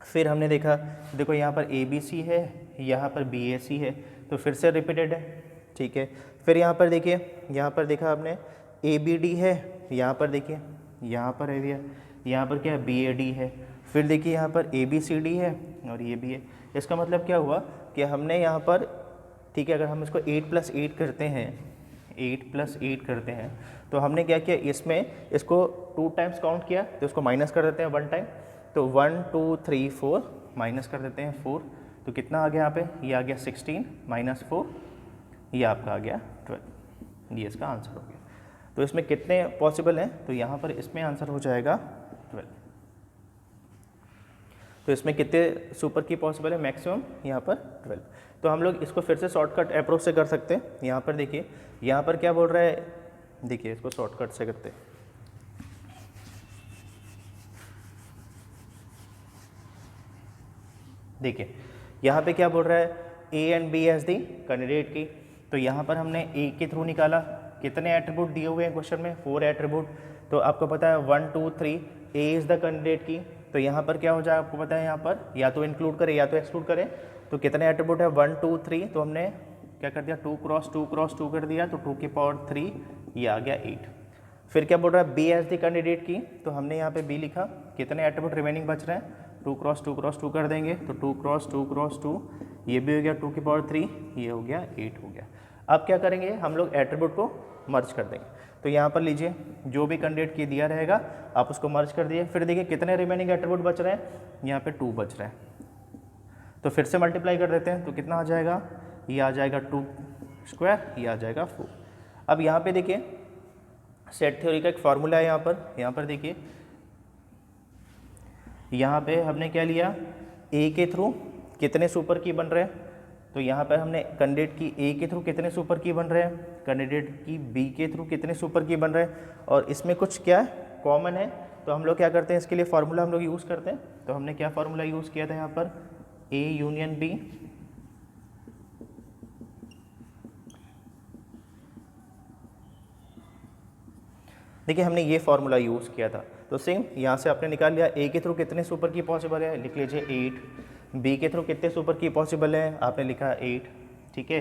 फिर हमने देखा, देखो यहाँ पर ए बी सी है, यहाँ पर बी ए सी है, तो फिर से रिपीटेड है, ठीक है। फिर यहाँ पर देखिए, यहाँ पर देखा आपने ए बी डी है, यहाँ पर देखिए यहाँ पर है भैया, यहाँ पर क्या है, बी ए डी है। फिर देखिए यहाँ पर ए बी सी डी है और ये भी है। इसका मतलब क्या हुआ कि हमने यहाँ पर, ठीक है, अगर हम इसको 8 + 8 करते हैं, 8 + 8 करते हैं तो हमने क्या किया, इसमें इसको 2 टाइम्स काउंट किया तो इसको माइनस कर देते हैं 1 टाइम, तो 1 2 3 4 माइनस कर देते हैं 4, तो कितना आ गया यहाँ पे, ये आ गया 16 - 4, ये आपका आ गया 12, ये इसका आंसर हो गया। तो इसमें कितने पॉसिबल हैं, तो यहाँ पर इसमें आंसर हो जाएगा 12। तो इसमें कितने सुपर की पॉसिबल है, मैक्सिमम यहाँ पर 12। तो हम लोग इसको फिर से शॉर्टकट अप्रोच से कर सकते हैं। यहाँ पर देखिए, यहाँ पर क्या बोल रहा है, देखिए इसको शॉर्टकट से करते हैं। देखिए यहाँ पे क्या बोल रहा है, A and B as the candidate key, तो यहाँ पर हमने ए के थ्रू निकाला, कितने एट्रीब्यूट दिए हुए हैं क्वेश्चन में, 4 एट्रीब्यूट, तो आपको पता है 1 2 3 A is the candidate key, तो यहाँ पर क्या हो जाए आपको पता है, यहाँ पर या तो इंक्लूड करें या तो एक्सक्लूड करें, तो कितने एट्रीब्यूट है 1 2 3, तो हमने क्या कर दिया 2 × 2 × 2 कर दिया, तो 2 की पावर 3, ये आ गया 8। फिर क्या बोल रहा है, B as the candidate key, तो हमने यहाँ पे बी लिखा, कितने एट्रीब्यूट रिमेनिंग बच रहे हैं, 2 × 2 × 2 कर देंगे, तो 2 × 2 × 2, ये भी हो गया 2 की पावर 3, ये हो गया 8 हो गया। अब क्या करेंगे, हम लोग एट्रीब्यूट को मर्ज कर देंगे, तो यहाँ पर लीजिए जो भी कैंडिडेट की दिया रहेगा आप उसको मर्ज कर दिए, फिर देखिए कितने रिमेनिंग एट्रीब्यूट बच रहे हैं, यहाँ पे 2 बच रहे हैं, तो फिर से मल्टीप्लाई कर देते हैं, तो कितना आ जाएगा, ये आ जाएगा 2², ये आ जाएगा 4। अब यहाँ पे देखिए सेट थ्योरी का एक फार्मूला है, यहाँ पर देखिए, यहाँ पे हमने क्या लिया, ए के थ्रू कितने सुपर की बन रहे हैं, तो यहाँ पर हमने कैंडिडेट की ए के थ्रू कितने सुपर की बन रहे हैं, कैंडिडेट की बी के थ्रू कितने सुपर की बन रहे हैं, और इसमें कुछ क्या है कॉमन है, तो हम लोग क्या करते हैं, इसके लिए फार्मूला हम लोग यूज़ करते हैं। तो हमने क्या फार्मूला यूज़ किया था यहाँ पर, ए यूनियन बी, देखिए हमने ये फार्मूला यूज़ किया था, तो सेम यहाँ से आपने निकाल लिया, ए के थ्रू कितने सुपर की पॉसिबल है, लिख लीजिए 8, बी के थ्रू कितने सुपर की पॉसिबल है, आपने लिखा 8, ठीक है,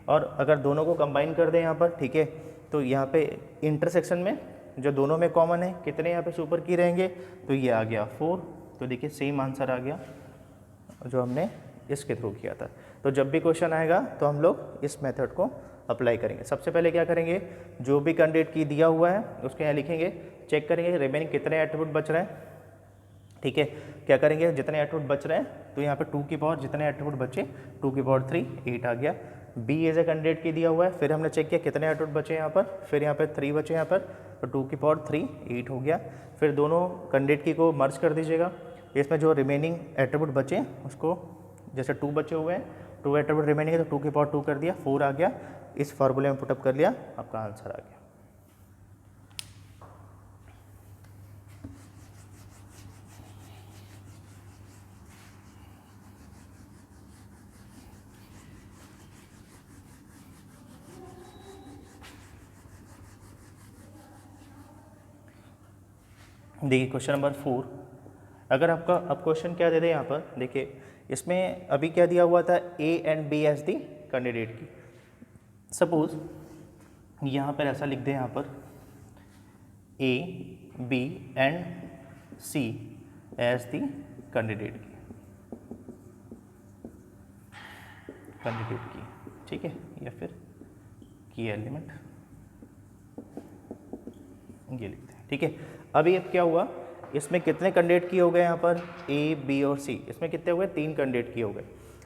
और अगर दोनों को कंबाइन कर दें यहाँ पर, ठीक है, तो यहाँ पे इंटरसेक्शन में जो दोनों में कॉमन है, कितने यहाँ पे सुपर की रहेंगे, तो ये आ गया 4, तो देखिए सेम आंसर आ गया जो हमने इसके थ्रू किया था। तो जब भी क्वेश्चन आएगा तो हम लोग इस मेथड को अप्लाई करेंगे। सबसे पहले क्या करेंगे, जो भी कैंडिडेट की दिया हुआ है उसके यहाँ लिखेंगे, चेक करेंगे रिमेनिंग कितने एट्रीब्यूट बच रहे हैं, ठीक है, क्या करेंगे जितने एट्रीब्यूट बच रहे हैं, तो यहाँ पे 2 की पावर जितने एट्रीब्यूट बचे 2 की पावर 3, 8 आ गया। B as a candidate key दिया हुआ है, फिर हमने चेक किया कितने एट्रीब्यूट बचे यहाँ पर, फिर यहाँ पे 3 बचे यहाँ पर, तो 2 की पावर 3, 8 हो गया। फिर दोनों कैंडिडेट की को मर्ज कर दीजिएगा, इसमें जो रिमेनिंग एट्रीब्यूट बचे उसको, जैसे 2 बचे हुए हैं, 2 एट्रीब्यूट रिमेनिंग है तो 2 की पावर 2 कर दिया, 4 आ गया, इस फार्मूले में पुटअप कर लिया, आपका आंसर आ गया। देखिए क्वेश्चन नंबर 4, अगर आपका अब क्वेश्चन क्या दे दे यहाँ पर, देखिए इसमें अभी क्या दिया हुआ था, A and B as the candidate key, suppose यहाँ पर ऐसा लिख दें, यहाँ पर A B and C as the candidate key, ठीक है, या फिर की एलिमेंट ये लिखते हैं, ठीक है। अभी अब क्या हुआ, इसमें कितने कैंडिडेट की हो गए, यहाँ पर ए बी और सी, इसमें कितने हो गए, 3 कैंडिडेट की हो गए।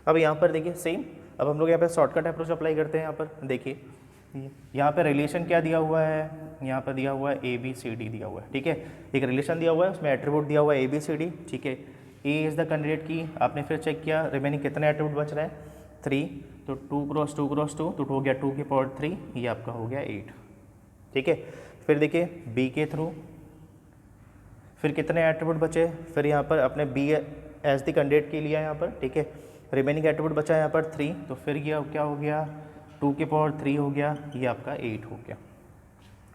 अब यहाँ पर देखिए सेम, अब हम लोग यहाँ पे शॉर्टकट अप्रोच अप्लाई करते हैं। यहाँ पर देखिए यहाँ पे रिलेशन क्या दिया हुआ है, यहाँ पर दिया हुआ है ए बी सी डी दिया हुआ है, ठीक है, एक रिलेशन दिया हुआ है, उसमें एट्रीब्यूट दिया हुआ है ए बी सी डी, ठीक है। ए इज़ द कैंडिडेट की, आपने फिर चेक किया रिमेनिंग कितने एट्रीब्यूट बच रहे हैं, 3, तो 2 × 2 × 2, तो हो गया 2 की पावर 3, ये आपका हो गया 8, ठीक है। फिर देखिए बी के थ्रू फिर कितने एट्रीब्यूट बचे, फिर यहाँ पर अपने बी एज द कैंडिडेट के लिया यहाँ पर, ठीक है, रिमेनिंग एट्रीब्यूट बचा यहाँ पर 3, तो फिर ये क्या हो गया, 2 की पावर 3 हो गया, ये आपका 8 हो गया।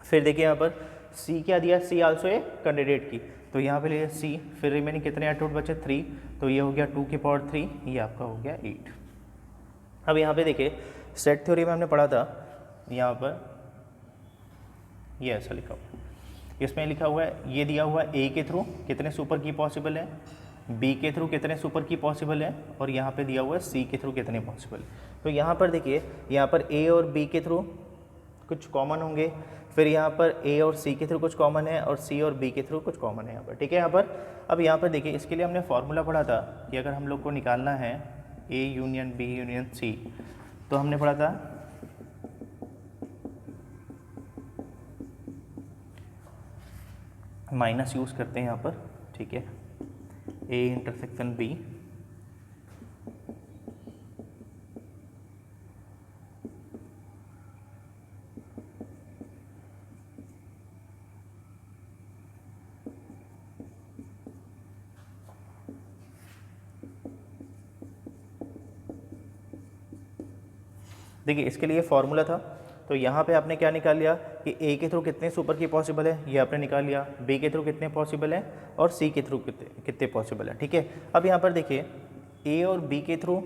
फिर देखिए यहाँ पर सी क्या दिया, सी आल्सो ए कैंडिडेट की, तो यहाँ पे लिए सी, फिर रिमेनिंग कितने एट्रीब्यूट बचे 3, तो ये हो गया 2 की पावर 3, ये आपका हो गया 8। अब यहाँ पे देखिए सेट थ्योरी में हमने पढ़ा था, यहाँ पर ये ऐसा लिखा हुआ है, इसमें लिखा हुआ है, ये दिया हुआ है ए के थ्रू कितने सुपर की पॉसिबल है, बी के थ्रू कितने सुपर की पॉसिबल है, और यहाँ पे दिया हुआ है सी के थ्रू कितने पॉसिबल है। तो यहाँ पर देखिए, यहाँ पर ए और बी के थ्रू कुछ कॉमन होंगे, फिर यहाँ पर ए और सी के थ्रू कुछ कॉमन है और सी और बी के थ्रू कुछ कॉमन है यहाँ पर, ठीक है। यहाँ पर अब यहाँ पर देखिए, इसके लिए हमने फॉर्मूला पढ़ा था कि अगर हम लोग को निकालना है A union B union C, तो हमने पढ़ा था माइनस यूज़ करते हैं यहाँ पर, ठीक है, ए इंटरसेक्शन बी, देखिए इसके लिए फॉर्मूला था। तो यहाँ पे आपने क्या निकाल लिया कि ए के थ्रू कितने सुपर की पॉसिबल है, ये आपने निकाल लिया, बी के थ्रू कितने पॉसिबल है और सी के थ्रू कितने पॉसिबल है, ठीक है। अब यहाँ पर देखिए ए और बी के थ्रू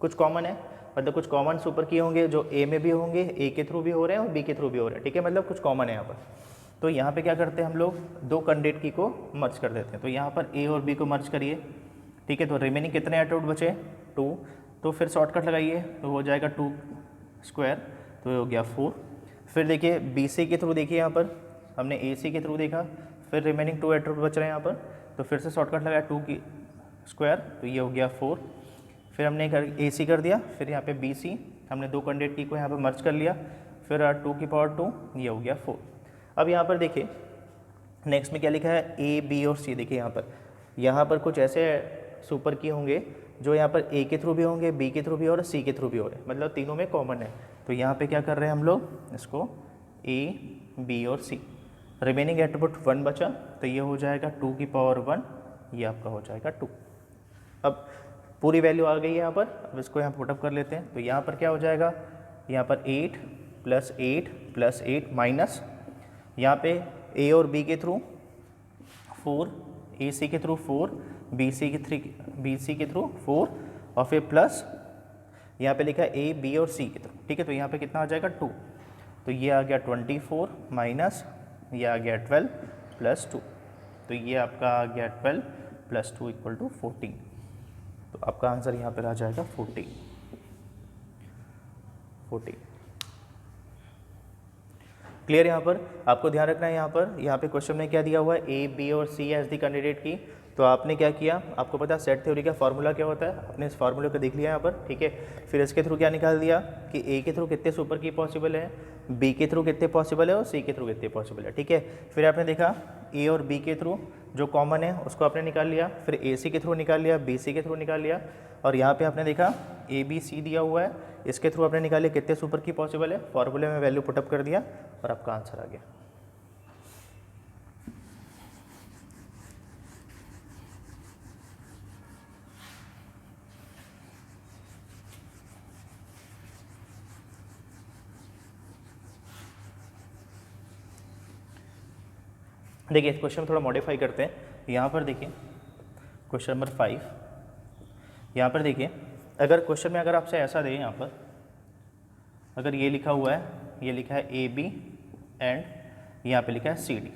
कुछ कॉमन है, मतलब कुछ कॉमन सुपर की होंगे जो ए में भी होंगे, ए के थ्रू भी हो रहे हैं और बी के थ्रू भी हो रहे हैं, ठीक है, मतलब कुछ कॉमन है यहाँ पर। तो यहाँ पे क्या करते हैं हम लोग, दो कैंडिडेट की को मर्ज कर देते हैं। तो यहाँ पर ए और बी को मर्ज करिए, ठीक है। तो रिमेनिंग कितने एट्रीब्यूट बचे, 2। तो फिर शॉर्टकट लगाइए तो हो जाएगा 2 स्क्वायर, तो ये हो गया 4। फिर देखिए बी सी के थ्रू, देखिए यहाँ पर हमने ए सी के थ्रू देखा, फिर रिमेनिंग 2 एट्रीब्यूट बच रहे हैं यहाँ पर, तो फिर से शॉर्टकट लगाया 2 की स्क्वायर, तो ये हो गया 4। फिर हमने ए सी कर दिया, फिर यहाँ पे बी सी, हमने दो कैंडिडेट की को यहाँ पर मर्ज कर लिया, फिर 2 की पावर 2, ये हो गया 4। अब यहाँ पर देखिए नेक्स्ट में क्या लिखा है, ए बी और सी। देखिए यहाँ पर कुछ ऐसे सुपर की होंगे जो यहाँ पर ए के थ्रू भी होंगे, बी के थ्रू भी और सी के थ्रू भी हो रहे हैं, मतलब तीनों में कॉमन है। तो यहाँ पे क्या कर रहे हैं हम लोग, इसको ए बी और सी, रिमेनिंग एट्रीब्यूट 1 बचा, तो ये हो जाएगा 2 की पावर 1, ये आपका हो जाएगा 2। अब पूरी वैल्यू आ गई है यहाँ पर, अब इसको यहाँ पुटअप कर लेते हैं। तो यहाँ पर क्या हो जाएगा, यहाँ पर 8 + 8 + 8 माइनस यहाँ पे ए और बी के थ्रू 4, ए सी के थ्रू 4, बी सी के थ्रू 4 और फिर प्लस यहाँ पे लिखा है ए बी और सी के थ्रू, ठीक है। तो यहाँ पे कितना आ जाएगा 2, तो ये आ गया 24 माइनस ये आ गया 12 + 2, तो ये आपका आ गया 12 + 2 = 14। तो आपका आंसर यहाँ पर आ जाएगा 14। क्लियर। यहाँ पर आपको ध्यान रखना है, यहाँ पे क्वेश्चन में क्या दिया हुआ है, ए बी और सी एज दी कैंडिडेट की। तो आपने क्या किया, आपको पता है सेट थ्योरी का फॉर्मूला क्या होता है, आपने इस फार्मूले को देख लिया यहाँ पर, ठीक है। फिर इसके थ्रू क्या निकाल दिया कि ए के थ्रू कितने सुपर की पॉसिबल है, बी के थ्रू कितने पॉसिबल है और सी के थ्रू कितने पॉसिबल है, ठीक है। फिर आपने देखा ए और बी के थ्रू जो कॉमन है उसको आपने निकाल लिया, फिर ए सी के थ्रू निकाल लिया, बी सी के थ्रू निकाल लिया, और यहाँ पे आपने देखा ए बी सी दिया हुआ है, इसके थ्रू आपने निकाले कितने सुपर की पॉसिबल है, फॉर्मूले में वैल्यू पुटअप कर दिया और आपका आंसर आ गया। देखिए इस क्वेश्चन में थोड़ा मॉडिफाई करते हैं। यहाँ पर देखिए क्वेश्चन नंबर 5, यहाँ पर देखिए अगर क्वेश्चन में अगर आपसे ऐसा दे, यहाँ पर अगर ये लिखा हुआ है, ये लिखा है ए बी एंड यहाँ पे लिखा है सी डी।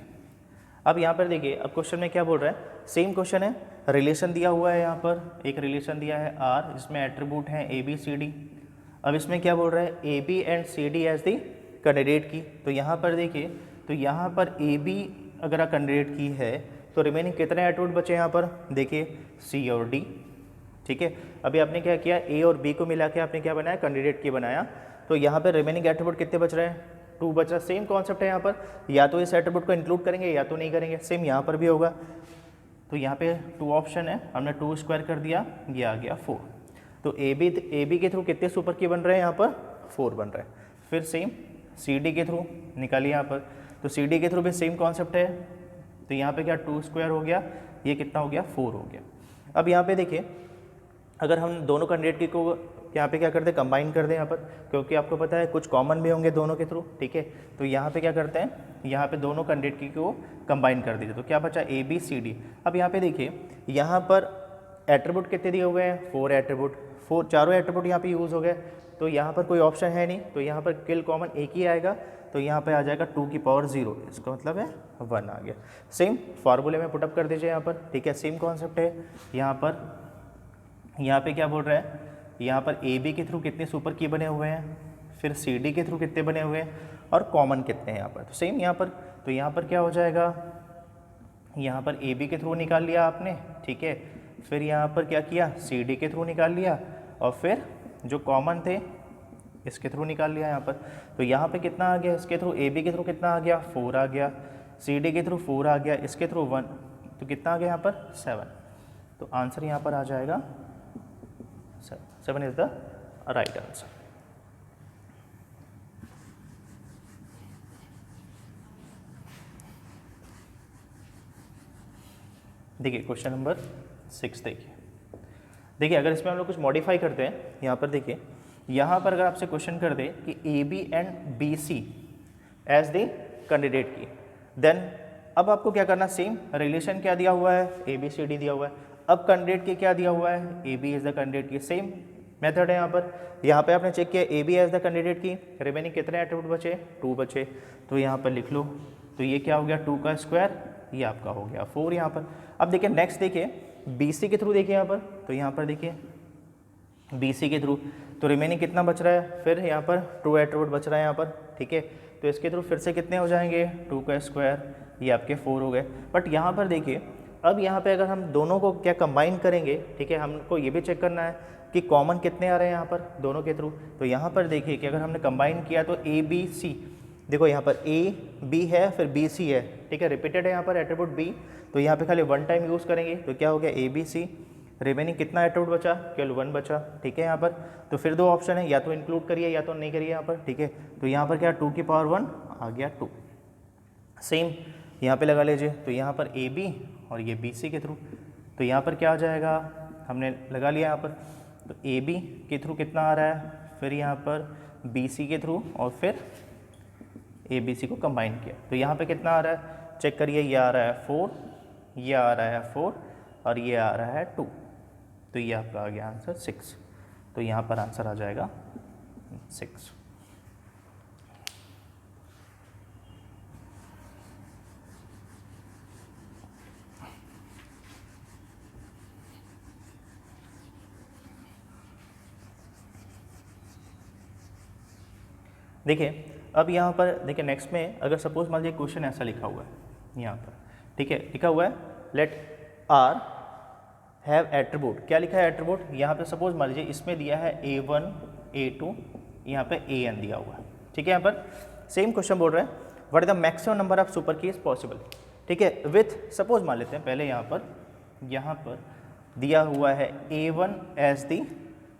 अब यहाँ पर देखिए, अब क्वेश्चन में क्या बोल रहा है, सेम क्वेश्चन है, रिलेशन दिया हुआ है, यहाँ पर एक रिलेशन दिया है आर जिसमें एट्रीब्यूट हैं ए बी सी डी। अब इसमें क्या बोल रहा है, A B and C D as the candidate key. तो यहाँ पर देखिए, तो यहाँ पर ए बी अगर कैंडिडेट की है तो रिमेनिंग कितने एट्रीब्यूट बचे यहाँ पर, देखिए सी और डी, ठीक है। अभी आपने क्या किया, ए और बी को मिला के आपने क्या बनाया, कैंडिडेट की बनाया। तो यहाँ पर रिमेनिंग एट्रीब्यूट कितने बच रहे हैं, 2 बच रहा। सेम कॉन्सेप्ट है यहाँ पर, या तो इस एट्रीब्यूट को इंक्लूड करेंगे या तो नहीं करेंगे, सेम यहाँ पर भी होगा। तो यहाँ पे 2 ऑप्शन है, हमने 2 स्क्वायर कर दिया, ये आ गया 4। तो ए बी के थ्रू कितने सुपर की बन रहे हैं, यहाँ पर 4 बन रहे हैं। फिर सेम सी डी के थ्रू निकालिए यहाँ पर, तो सी डी के थ्रू भी सेम कॉन्सेप्ट है। तो यहाँ पे क्या 2 स्क्वायर हो गया, ये कितना हो गया 4 हो गया। अब यहाँ पे देखिए, अगर हम दोनों कैंडिडेट की को यहाँ पे क्या करते हैं, कंबाइन कर दें यहाँ पर, क्योंकि आपको पता है कुछ कॉमन भी होंगे दोनों के थ्रू, ठीक है। तो यहाँ पे क्या करते हैं, यहाँ पे दोनों कैंडिडेट की को कंबाइन कर दीजिए, तो क्या बचा ए बी सी डी। अब यहाँ पे देखिए, यहाँ पर एट्रीब्यूट कितने दिए हुए हैं, 4 एट्रीब्यूट, 4 चारों एट्रीब्यूट यहाँ पे यूज़ हो गए। तो यहाँ पर कोई ऑप्शन है नहीं, तो यहाँ पर किल कॉमन एक ही आएगा, तो यहाँ पे आ जाएगा 2 की पावर 0, इसका मतलब है 1 आ गया। सेम फार्मूले में पुटअप कर दीजिए यहाँ पर, ठीक है, सेम कॉन्सेप्ट है। यहाँ पे क्या बोल रहा है, यहाँ पर ए बी के थ्रू कितने सुपर की बने हुए हैं, फिर सी डी के थ्रू कितने बने हुए हैं और कॉमन कितने हैं यहाँ पर। तो सेम यहाँ पर, तो यहाँ पर क्या हो जाएगा, यहाँ पर ए बी के थ्रू निकाल लिया आपने, ठीक है। फिर यहाँ पर क्या किया, सी डी के थ्रू निकाल लिया और फिर जो कॉमन थे इसके थ्रू निकाल लिया यहाँ पर। तो यहाँ पे कितना आ गया, इसके थ्रू ए बी के थ्रू कितना आ गया, 4 आ गया, सी डी के थ्रू 4 आ गया, इसके थ्रू 1, तो कितना आ गया यहाँ पर 7। तो आंसर यहाँ पर आ जाएगा 7 इज द राइट आंसर। देखिए क्वेश्चन नंबर 6 देखिए अगर इसमें हम लोग कुछ मॉडिफाई करते हैं, यहाँ पर देखिए, यहाँ पर अगर आपसे क्वेश्चन कर दे कि A B and B C as the candidate key, then अब आपको क्या करना, सेम रिलेशन क्या दिया हुआ है, ए बी सी डी दिया हुआ है, अब कैंडिडेट की क्या दिया हुआ है, A B is the candidate key, same method है यहाँ पर। यहाँ पे आपने चेक किया A B as the candidate key, remaining कितने एट्रीब्यूट बचे, 2 बचे, तो यहाँ पर लिख लो। तो ये क्या हो गया, 2 का स्क्वायर, ये आपका हो गया 4 यहाँ पर। अब देखिए नेक्स्ट देखिए बी सी के थ्रू देखिए यहाँ पर, तो यहाँ पर देखिए बी सी के थ्रू, तो रिमेनिंग कितना बच रहा है, फिर यहाँ पर 2 एट्रीब्यूट बच रहा है यहाँ पर, ठीक है। तो इसके थ्रू फिर से कितने हो जाएंगे, 2 का स्क्वायर, ये आपके 4 हो गए। बट यहाँ पर देखिए अब यहाँ पे अगर हम दोनों को क्या कंबाइन करेंगे, ठीक है, हमको ये भी चेक करना है कि कॉमन कितने आ रहे हैं यहाँ पर दोनों के थ्रू। तो यहाँ पर देखिए कि अगर हमने कंबाइन किया तो ए बी सी, देखो यहाँ पर ए बी है फिर बी सी है, ठीक है, रिपीटेड है यहाँ पर एट्रीब्यूट बी, तो यहाँ पे खाली 1 टाइम यूज़ करेंगे, तो क्या हो गया ए बी सी, रिमेनिंग कितना एट्रीब्यूट बचा, केवल 1 बचा, ठीक है यहाँ पर। तो फिर 2 ऑप्शन है, या तो इंक्लूड करिए या तो नहीं करिए यहाँ पर, ठीक है। तो यहाँ पर क्या 2 की पावर 1 आ गया 2, सेम यहाँ पे लगा लीजिए, तो यहाँ पर ए बी और ये बी सी के थ्रू, तो यहाँ पर क्या आ जाएगा, हमने लगा लिया यहाँ पर, तो ए बी के थ्रू कितना आ रहा है, फिर यहाँ पर बी सी के थ्रू और फिर ए बी सी को कंबाइन किया, तो यहाँ पे कितना आ रहा है, चेक करिए, ये आ रहा है 4, ये आ रहा है 4 और ये आ रहा है 2, तो ये आपका आ गया आंसर 6। तो यहाँ पर आंसर आ जाएगा 6। देखिए अब यहाँ पर देखिए नेक्स्ट में अगर सपोज मान लीजिए क्वेश्चन ऐसा लिखा हुआ है यहाँ पर, ठीक है, लिखा हुआ है लेट आर हैव एट्रीब्यूट, क्या लिखा है एट्रीब्यूट, यहाँ पे सपोज मान लीजिए इसमें दिया है A1 A2, यहाँ पे AN दिया हुआ है, ठीक है। यहाँ पर सेम क्वेश्चन बोल रहा है what is the maximum number of super keys possible, ठीक है, विथ सपोज मान लेते हैं पहले यहाँ पर दिया हुआ है A1 एज द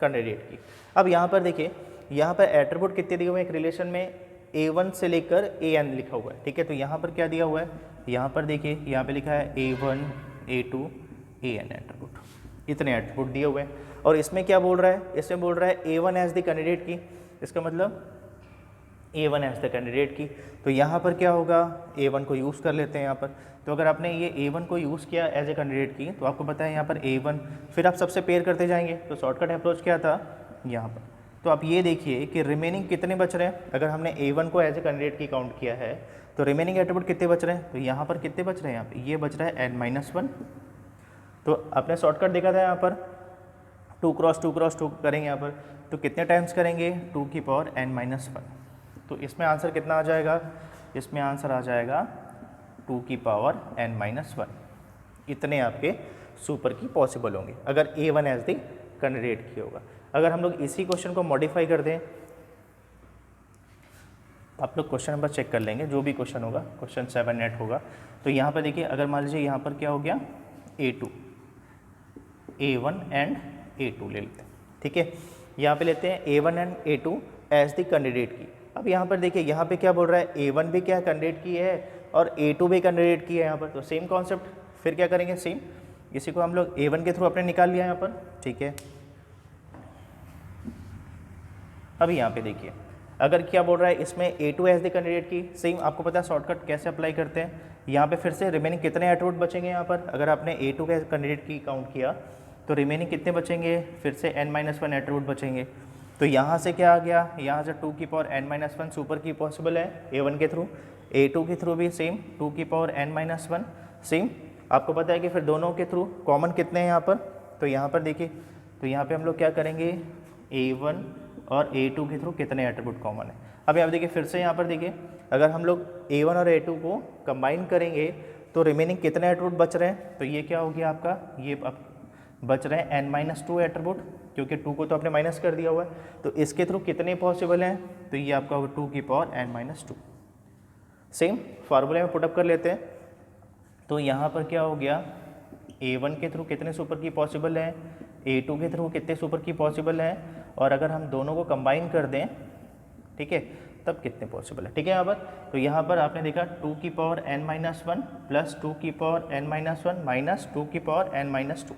कैंडिडेट की। अब यहाँ पर देखिए यहाँ पर एट्रीब्यूट कितने दिए हुए हैं, एक रिलेशन में A1 से लेकर AN लिखा हुआ है, ठीक है। तो यहाँ पर क्या दिया हुआ है, यहाँ पर देखिए यहाँ पे लिखा है A1 A2 AN एट्रीब्यूट, इतने एट्रीब्यूट दिए हुए हैं। और इसमें क्या बोल रहा है, इसमें बोल रहा है A1 एज द कैंडिडेट की, इसका मतलब A1 as the candidate key. तो यहाँ पर क्या होगा, A1 को यूज़ कर लेते हैं यहाँ पर। तो अगर आपने ये A1 को यूज़ किया एज ए कैंडिडेट की, तो आपको पता है यहाँ पर A1, फिर आप सबसे पेयर करते जाएंगे। तो शॉर्टकट अप्रोच क्या था यहाँ पर, तो आप ये देखिए कि रिमेनिंग कितने बच रहे हैं। अगर हमने A1 को एज ए कैंडिडेट की काउंट किया है तो रिमेनिंग एट्रीब्यूट कितने बच रहे हैं, तो यहाँ पर कितने बच रहे हैं, यहाँ पे ये बच रहा है n-1। तो आपने शॉर्टकट देखा था यहाँ पर 2 क्रॉस 2 करेंगे यहाँ पर, तो कितने टाइम्स करेंगे, 2 की पावर n-1। तो इसमें आंसर कितना आ जाएगा, इसमें आंसर आ जाएगा 2 की पावर n-1। इतने आपके सुपर की पॉसिबल होंगे अगर A1 एज द कैंडिडेट की होगा। अगर हम लोग इसी क्वेश्चन को मॉडिफाई कर दें, आप लोग क्वेश्चन नंबर चेक कर लेंगे, जो भी क्वेश्चन होगा, क्वेश्चन 7 नेट होगा। तो यहाँ पर देखिए अगर मान लीजिए यहाँ पर क्या हो गया A2 A1 एंड A2 ले लेते हैं, ठीक है। यहाँ पे लेते हैं A1 and A2 as the candidate की। अब यहाँ पर देखिए यहाँ पे क्या बोल रहा है, A1 भी क्या कैंडिडेट की है और A2 भी कैंडिडेट की है यहाँ पर। तो सेम कॉन्सेप्ट, फिर क्या करेंगे, सेम इसी को हम लोग A1 के थ्रू अपने निकाल लिया यहाँ पर, ठीक है। अभी यहाँ पे देखिए अगर क्या बोल रहा है इसमें A2 as the candidate key, same आपको पता है शॉर्टकट कैसे अप्लाई करते हैं। यहाँ पे फिर से रिमेनिंग कितने एट्रीब्यूट बचेंगे यहाँ पर, अगर आपने A2 के कैंडिडेट की काउंट किया तो रिमेनिंग कितने बचेंगे, फिर से n-1 एट्रीब्यूट बचेंगे। तो यहाँ से क्या आ गया, यहाँ से 2 की पावर n-1 सुपर की पॉसिबल है A1 के थ्रू, A2 के थ्रू भी सेम 2 की पावर n-1 सेम। आपको पता है कि फिर दोनों के थ्रू कॉमन कितने हैं यहाँ पर, तो यहाँ पर देखिए, तो यहाँ पे हम लोग क्या करेंगे A1 और A2 के थ्रू कितने एट्रीब्यूट कॉमन है। अब यहाँ देखिए फिर से यहाँ पर देखिए अगर हम लोग A1 और A2 को कंबाइन करेंगे तो रिमेनिंग कितने एट्रीब्यूट बच रहे हैं, तो ये क्या हो गया आपका, ये अब बच रहे हैं n-2 एट्रीब्यूट, क्योंकि 2 को तो आपने माइनस कर दिया हुआ है, तो इसके थ्रू कितने पॉसिबल हैं, तो ये आपका होगा 2 की पावर n-2। सेम फार्मूले में पुटअप कर लेते हैं, तो यहाँ पर क्या हो गया, A1 के थ्रू कितने सुपर की पॉसिबल हैं, A2 के थ्रू कितने सुपर की पॉसिबल हैं, और अगर हम दोनों को कंबाइन कर दें, ठीक है, तब कितने पॉसिबल है। ठीक है, यहाँ पर तो यहाँ पर आपने देखा 2 की पावर n-1 प्लस 2 की पावर n-1 माइनस 2 की पावर n-2।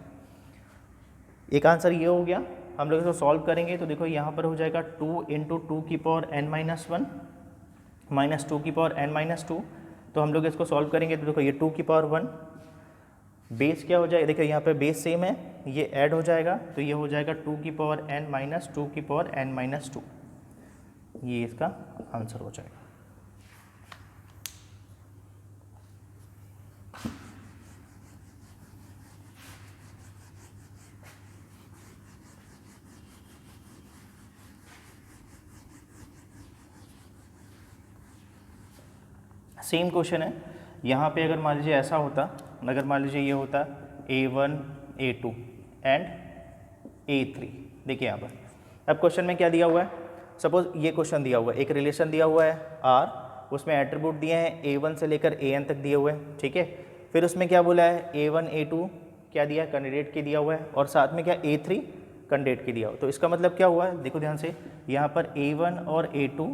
एक आंसर ये हो गया। हम लोग इसको सॉल्व करेंगे तो देखो यहाँ पर हो जाएगा 2 इंटू 2 की पावर n-1 माइनस 2 की पावर n-2। तो हम लोग इसको सॉल्व करेंगे तो देखो ये 2 की पावर 1, बेस क्या हो जाएगा, देखो यहाँ पे बेस सेम है, ये ऐड हो जाएगा तो ये हो जाएगा 2 की पावर n-2 की पावर n-2। ये इसका आंसर हो जाएगा। सेम क्वेश्चन है, यहाँ पे अगर मान लीजिए ऐसा होता, अगर मान लीजिए ये होता A1 A2 एंड A3, देखिए यहाँ पर अब क्वेश्चन में क्या दिया हुआ है, सपोज ये क्वेश्चन दिया हुआ है, एक रिलेशन दिया हुआ है R, उसमें एट्रीब्यूट दिए हैं A1 से लेकर AN तक दिए हुए हैं, ठीक है, फिर उसमें क्या बोला है A1 A2 क्या दिया है, कैंडिडेट के दिया हुआ है, और साथ में क्या A3 कैंडिडेट के दिया हुआ है। तो इसका मतलब क्या हुआ है, देखो ध्यान से, यहाँ पर A1 और A2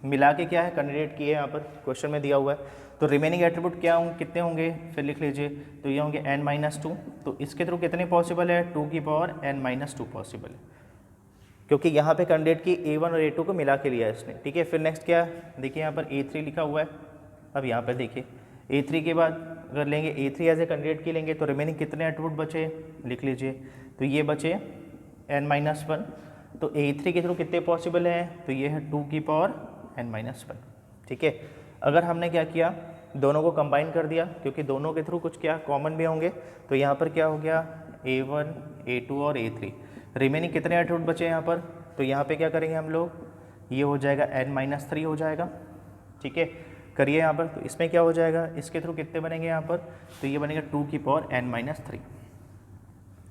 मिला के क्या है, कैंडिडेट की है, यहाँ पर क्वेश्चन में दिया हुआ है, तो रिमेनिंग एट्रीब्यूट क्या होंगे, कितने होंगे, फिर लिख लीजिए, तो ये होंगे n-2। तो इसके थ्रू कितने पॉसिबल है, 2 की पावर n-2 पॉसिबल है, क्योंकि यहाँ पे कैंडिडेट की A1 और A2 को मिला के लिया है इसने, ठीक है। फिर नेक्स्ट क्या देखिए, यहाँ पर A3 लिखा हुआ है। अब यहाँ पर देखिए A3 के बाद अगर लेंगे A3 एज ए कैंडिडेट की लेंगे तो रिमेनिंग कितने एट्रीब्यूट बचे, लिख लीजिए, तो ये बचे n-1। तो A3 के थ्रू कितने पॉसिबल हैं, तो ये है 2 की पावर n-1, ठीक है। अगर हमने क्या किया, दोनों को कंबाइन कर दिया, क्योंकि दोनों के थ्रू कुछ क्या कॉमन भी होंगे, तो यहाँ पर क्या हो गया A1 A2 और A3, रिमेनिंग कितने एट्रीब्यूट बचे यहाँ पर, तो यहाँ पे क्या करेंगे हम लोग, ये हो जाएगा n-3 हो जाएगा, ठीक है, करिए यहाँ पर, तो इसमें क्या हो जाएगा, इसके थ्रू कितने बनेंगे यहाँ पर, तो ये बनेगा 2 की पावर n-3।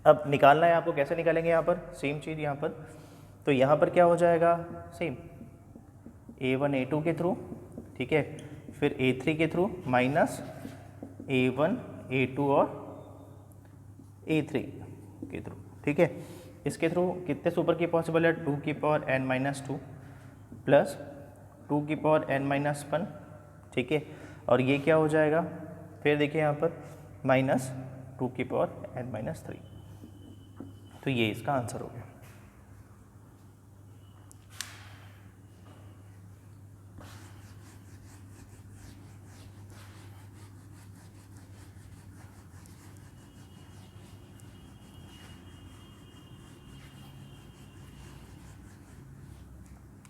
अब निकालना है आपको, कैसे निकालेंगे यहाँ पर, सेम चीज़ यहाँ पर, तो यहाँ पर क्या हो जाएगा, सेम A1 A2 के थ्रू, ठीक है, फिर A3 के थ्रू माइनस A1 A2 और A3 के थ्रू, ठीक है। इसके थ्रू कितने सुपर की पॉसिबल है, 2 की पावर n-2 प्लस 2 की पावर n-1, ठीक है, और ये क्या हो जाएगा, फिर देखिए यहाँ पर माइनस 2 की पावर n-3। तो ये इसका आंसर हो गया।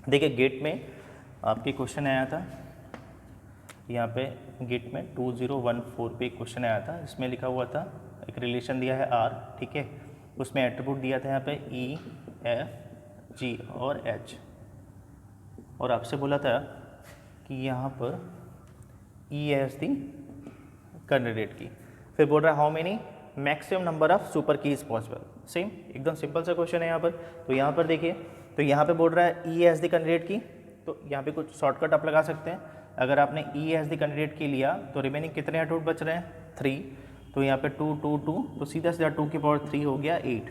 देखिए गेट में आपके क्वेश्चन आया था, यहाँ पे गेट में 2014 पे क्वेश्चन आया था, इसमें लिखा हुआ था, एक रिलेशन दिया है R, ठीक है, उसमें एट्रीब्यूट दिया था यहाँ पे E, F, G और H, और आपसे बोला था कि यहाँ पर E एज दी कैंडिडेट की, फिर बोल रहा है how many maximum number of super keys possible. Same एकदम सिंपल सा क्वेश्चन है यहाँ पर। तो यहाँ पर देखिए, तो यहाँ पे बोल रहा है E as the candidate key, तो यहाँ पे कुछ शॉर्टकट आप लगा सकते हैं। अगर आपने E एज द कैंडिडेट की लिया तो रिमेनिंग कितने एट्रीब्यूट बच रहे हैं, 3, तो यहाँ पे 2 2 2, तो सीधा सीधा 2 की पावर 3 हो गया 8,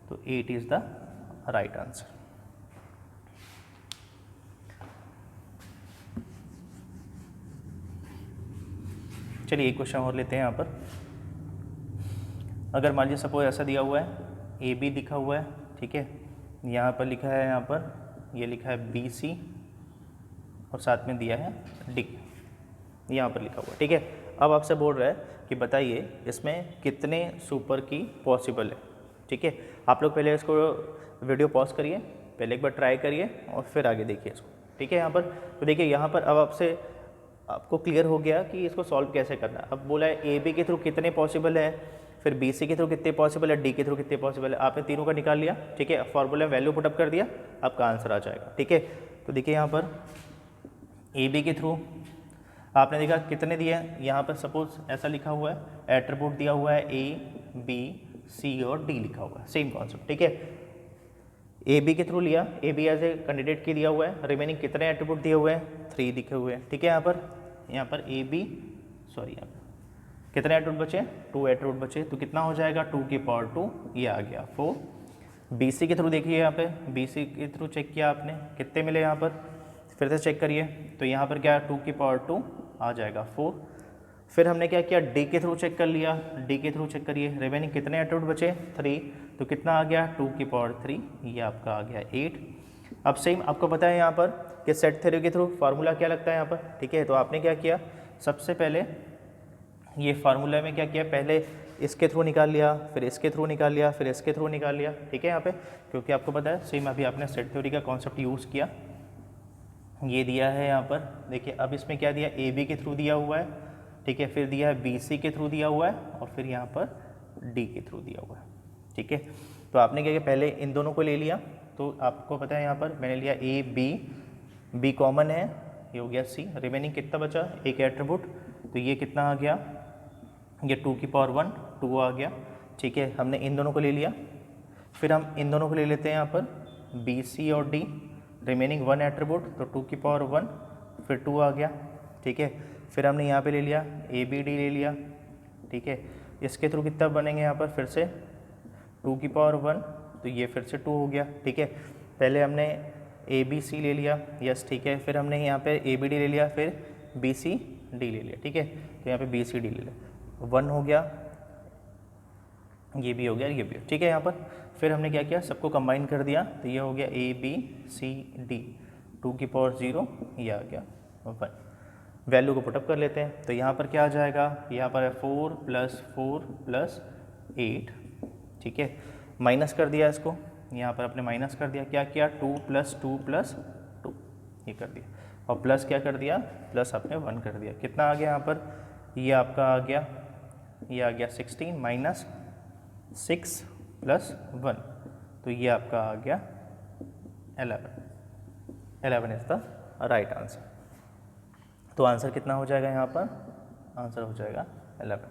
तो 8 इज़ द राइट आंसर। चलिए एक क्वेश्चन और लेते हैं यहाँ पर। अगर मान लीजिए सपोज ऐसा दिया हुआ है, ए बी लिखा हुआ है, ठीक है, यहाँ पर लिखा है, यहाँ पर ये लिखा है बी सी और साथ में दिया है डी, यहाँ पर लिखा हुआ है, ठीक है। अब आपसे बोल रहा है कि बताइए इसमें कितने सुपर की पॉसिबल है, ठीक है। आप लोग पहले इसको वीडियो पॉज करिए, पहले एक बार ट्राई करिए और फिर आगे देखिए इसको, ठीक है। यहाँ पर तो देखिए, यहाँ पर अब आपको क्लियर हो गया कि इसको सॉल्व कैसे करना है। अब बोला है ए बी के थ्रू कितने पॉसिबल है, फिर बी सी के थ्रू कितने पॉसिबल है, डी के थ्रू कितने पॉसिबल है, आपने तीनों का निकाल लिया, ठीक है, फॉर्मूला में वैल्यू पुटअप कर दिया, आपका आंसर आ जाएगा, ठीक है। तो देखिए यहाँ पर ए बी के थ्रू आपने देखा कितने दिए हैं, यहाँ पर सपोज ऐसा लिखा हुआ है, एट्रीब्यूट दिया हुआ है ए बी सी और डी लिखा हुआ है, सेम कॉन्सेप्ट, ठीक है। ए बी के थ्रू लिया, A B as a candidate key दिया हुआ है, रिमेनिंग कितने एट्रीब्यूट दिए हुए हैं, 3 दिखे हुए हैं, ठीक है। यहाँ पर ए बी सॉरी यहाँ पर कितने एट्रीब्यूट बचे, 2 एट्रीब्यूट बचे, तो कितना हो जाएगा 2 की पावर 2, ये आ गया 4। बी सी के थ्रू देखिए, यहाँ पे बी सी के थ्रू चेक किया आपने, कितने मिले यहाँ पर, फिर से चेक करिए, तो यहाँ पर क्या 2 की पावर 2 आ जाएगा 4। फिर हमने क्या किया, डी के थ्रू चेक कर लिया, डी के थ्रू चेक करिए, रिमेनिंग कितने एट्रीब्यूट बचे, 3, तो कितना आ गया 2 की पावर 3, ये आपका आ गया 8। अब सेम आपको पता है यहाँ पर कि सेट थ्योरी के थ्रू फार्मूला क्या लगता है यहाँ पर, ठीक है। तो आपने क्या किया, सबसे पहले ये फार्मूला में क्या किया, पहले इसके थ्रू निकाल लिया, फिर इसके थ्रू निकाल लिया, फिर इसके थ्रू निकाल लिया, ठीक है। यहाँ पे क्योंकि आपको पता है सेम अभी आपने सेट थ्योरी का कॉन्सेप्ट यूज़ किया, ये दिया है यहाँ पर देखिए। अब इसमें क्या दिया, ए बी के थ्रू दिया हुआ है, ठीक है, फिर दिया है बी सी के थ्रू दिया हुआ है, और फिर यहाँ पर डी के थ्रू दिया हुआ है, ठीक है। तो आपने क्या किया, पहले इन दोनों को ले लिया, तो आपको पता है यहाँ पर मैंने लिया ए बी कॉमन है, ये हो गया सी, रिमेनिंग कितना बचा, एक एट्रीब्यूट, तो ये कितना आ गया, ये 2 की पावर 1 2 आ गया, ठीक है। हमने इन दोनों को ले लिया, फिर हम इन दोनों को ले लेते हैं यहाँ पर बी सी और डी, रिमेनिंग 1 एट्रीब्यूट, तो 2 की पावर 1 फिर 2 आ गया, ठीक है। फिर हमने यहाँ पे ले लिया ए बी डी ले लिया, ठीक है। इसके थ्रू कितना बनेंगे यहाँ पर, फिर से 2 की पावर 1, तो ये फिर से 2 हो गया, ठीक है। पहले हमने ए बी सी ले लिया, यस, ठीक है। फिर हमने यहाँ पे ए बी डी ले लिया, फिर बी सी डी ले लिया, ठीक है। तो यहाँ पे बी सी डी ले लिया, 1 हो गया, ये भी हो गया, ये भी, ठीक है। यहाँ पर फिर हमने क्या किया, सबको कंबाइन कर दिया, तो ये हो गया ए बी सी डी, 2 की पावर 0, ये आ गया 1। वैल्यू को पुटअप कर लेते हैं, तो यहाँ पर क्या आ जाएगा, यहाँ पर है 4 + 8, ठीक है। माइनस कर दिया इसको, यहाँ पर आपने माइनस कर दिया, क्या किया 2 + 2 + 2, ये कर दिया, और प्लस क्या कर दिया, प्लस आपने 1 कर दिया, कितना आ गया यहाँ पर, ये आपका आ गया, ये आ गया 16 माइनस 6 + 1, तो ये आपका आ गया 11 इज द राइट आंसर। तो आंसर कितना हो जाएगा यहाँ पर, आंसर हो जाएगा 11।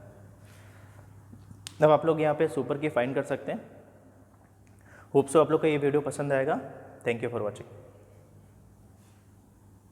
अब आप लोग यहाँ पे सुपर की फाइंड कर सकते हैं। होप सो आप लोग को ये वीडियो पसंद आएगा। Thank you for watching.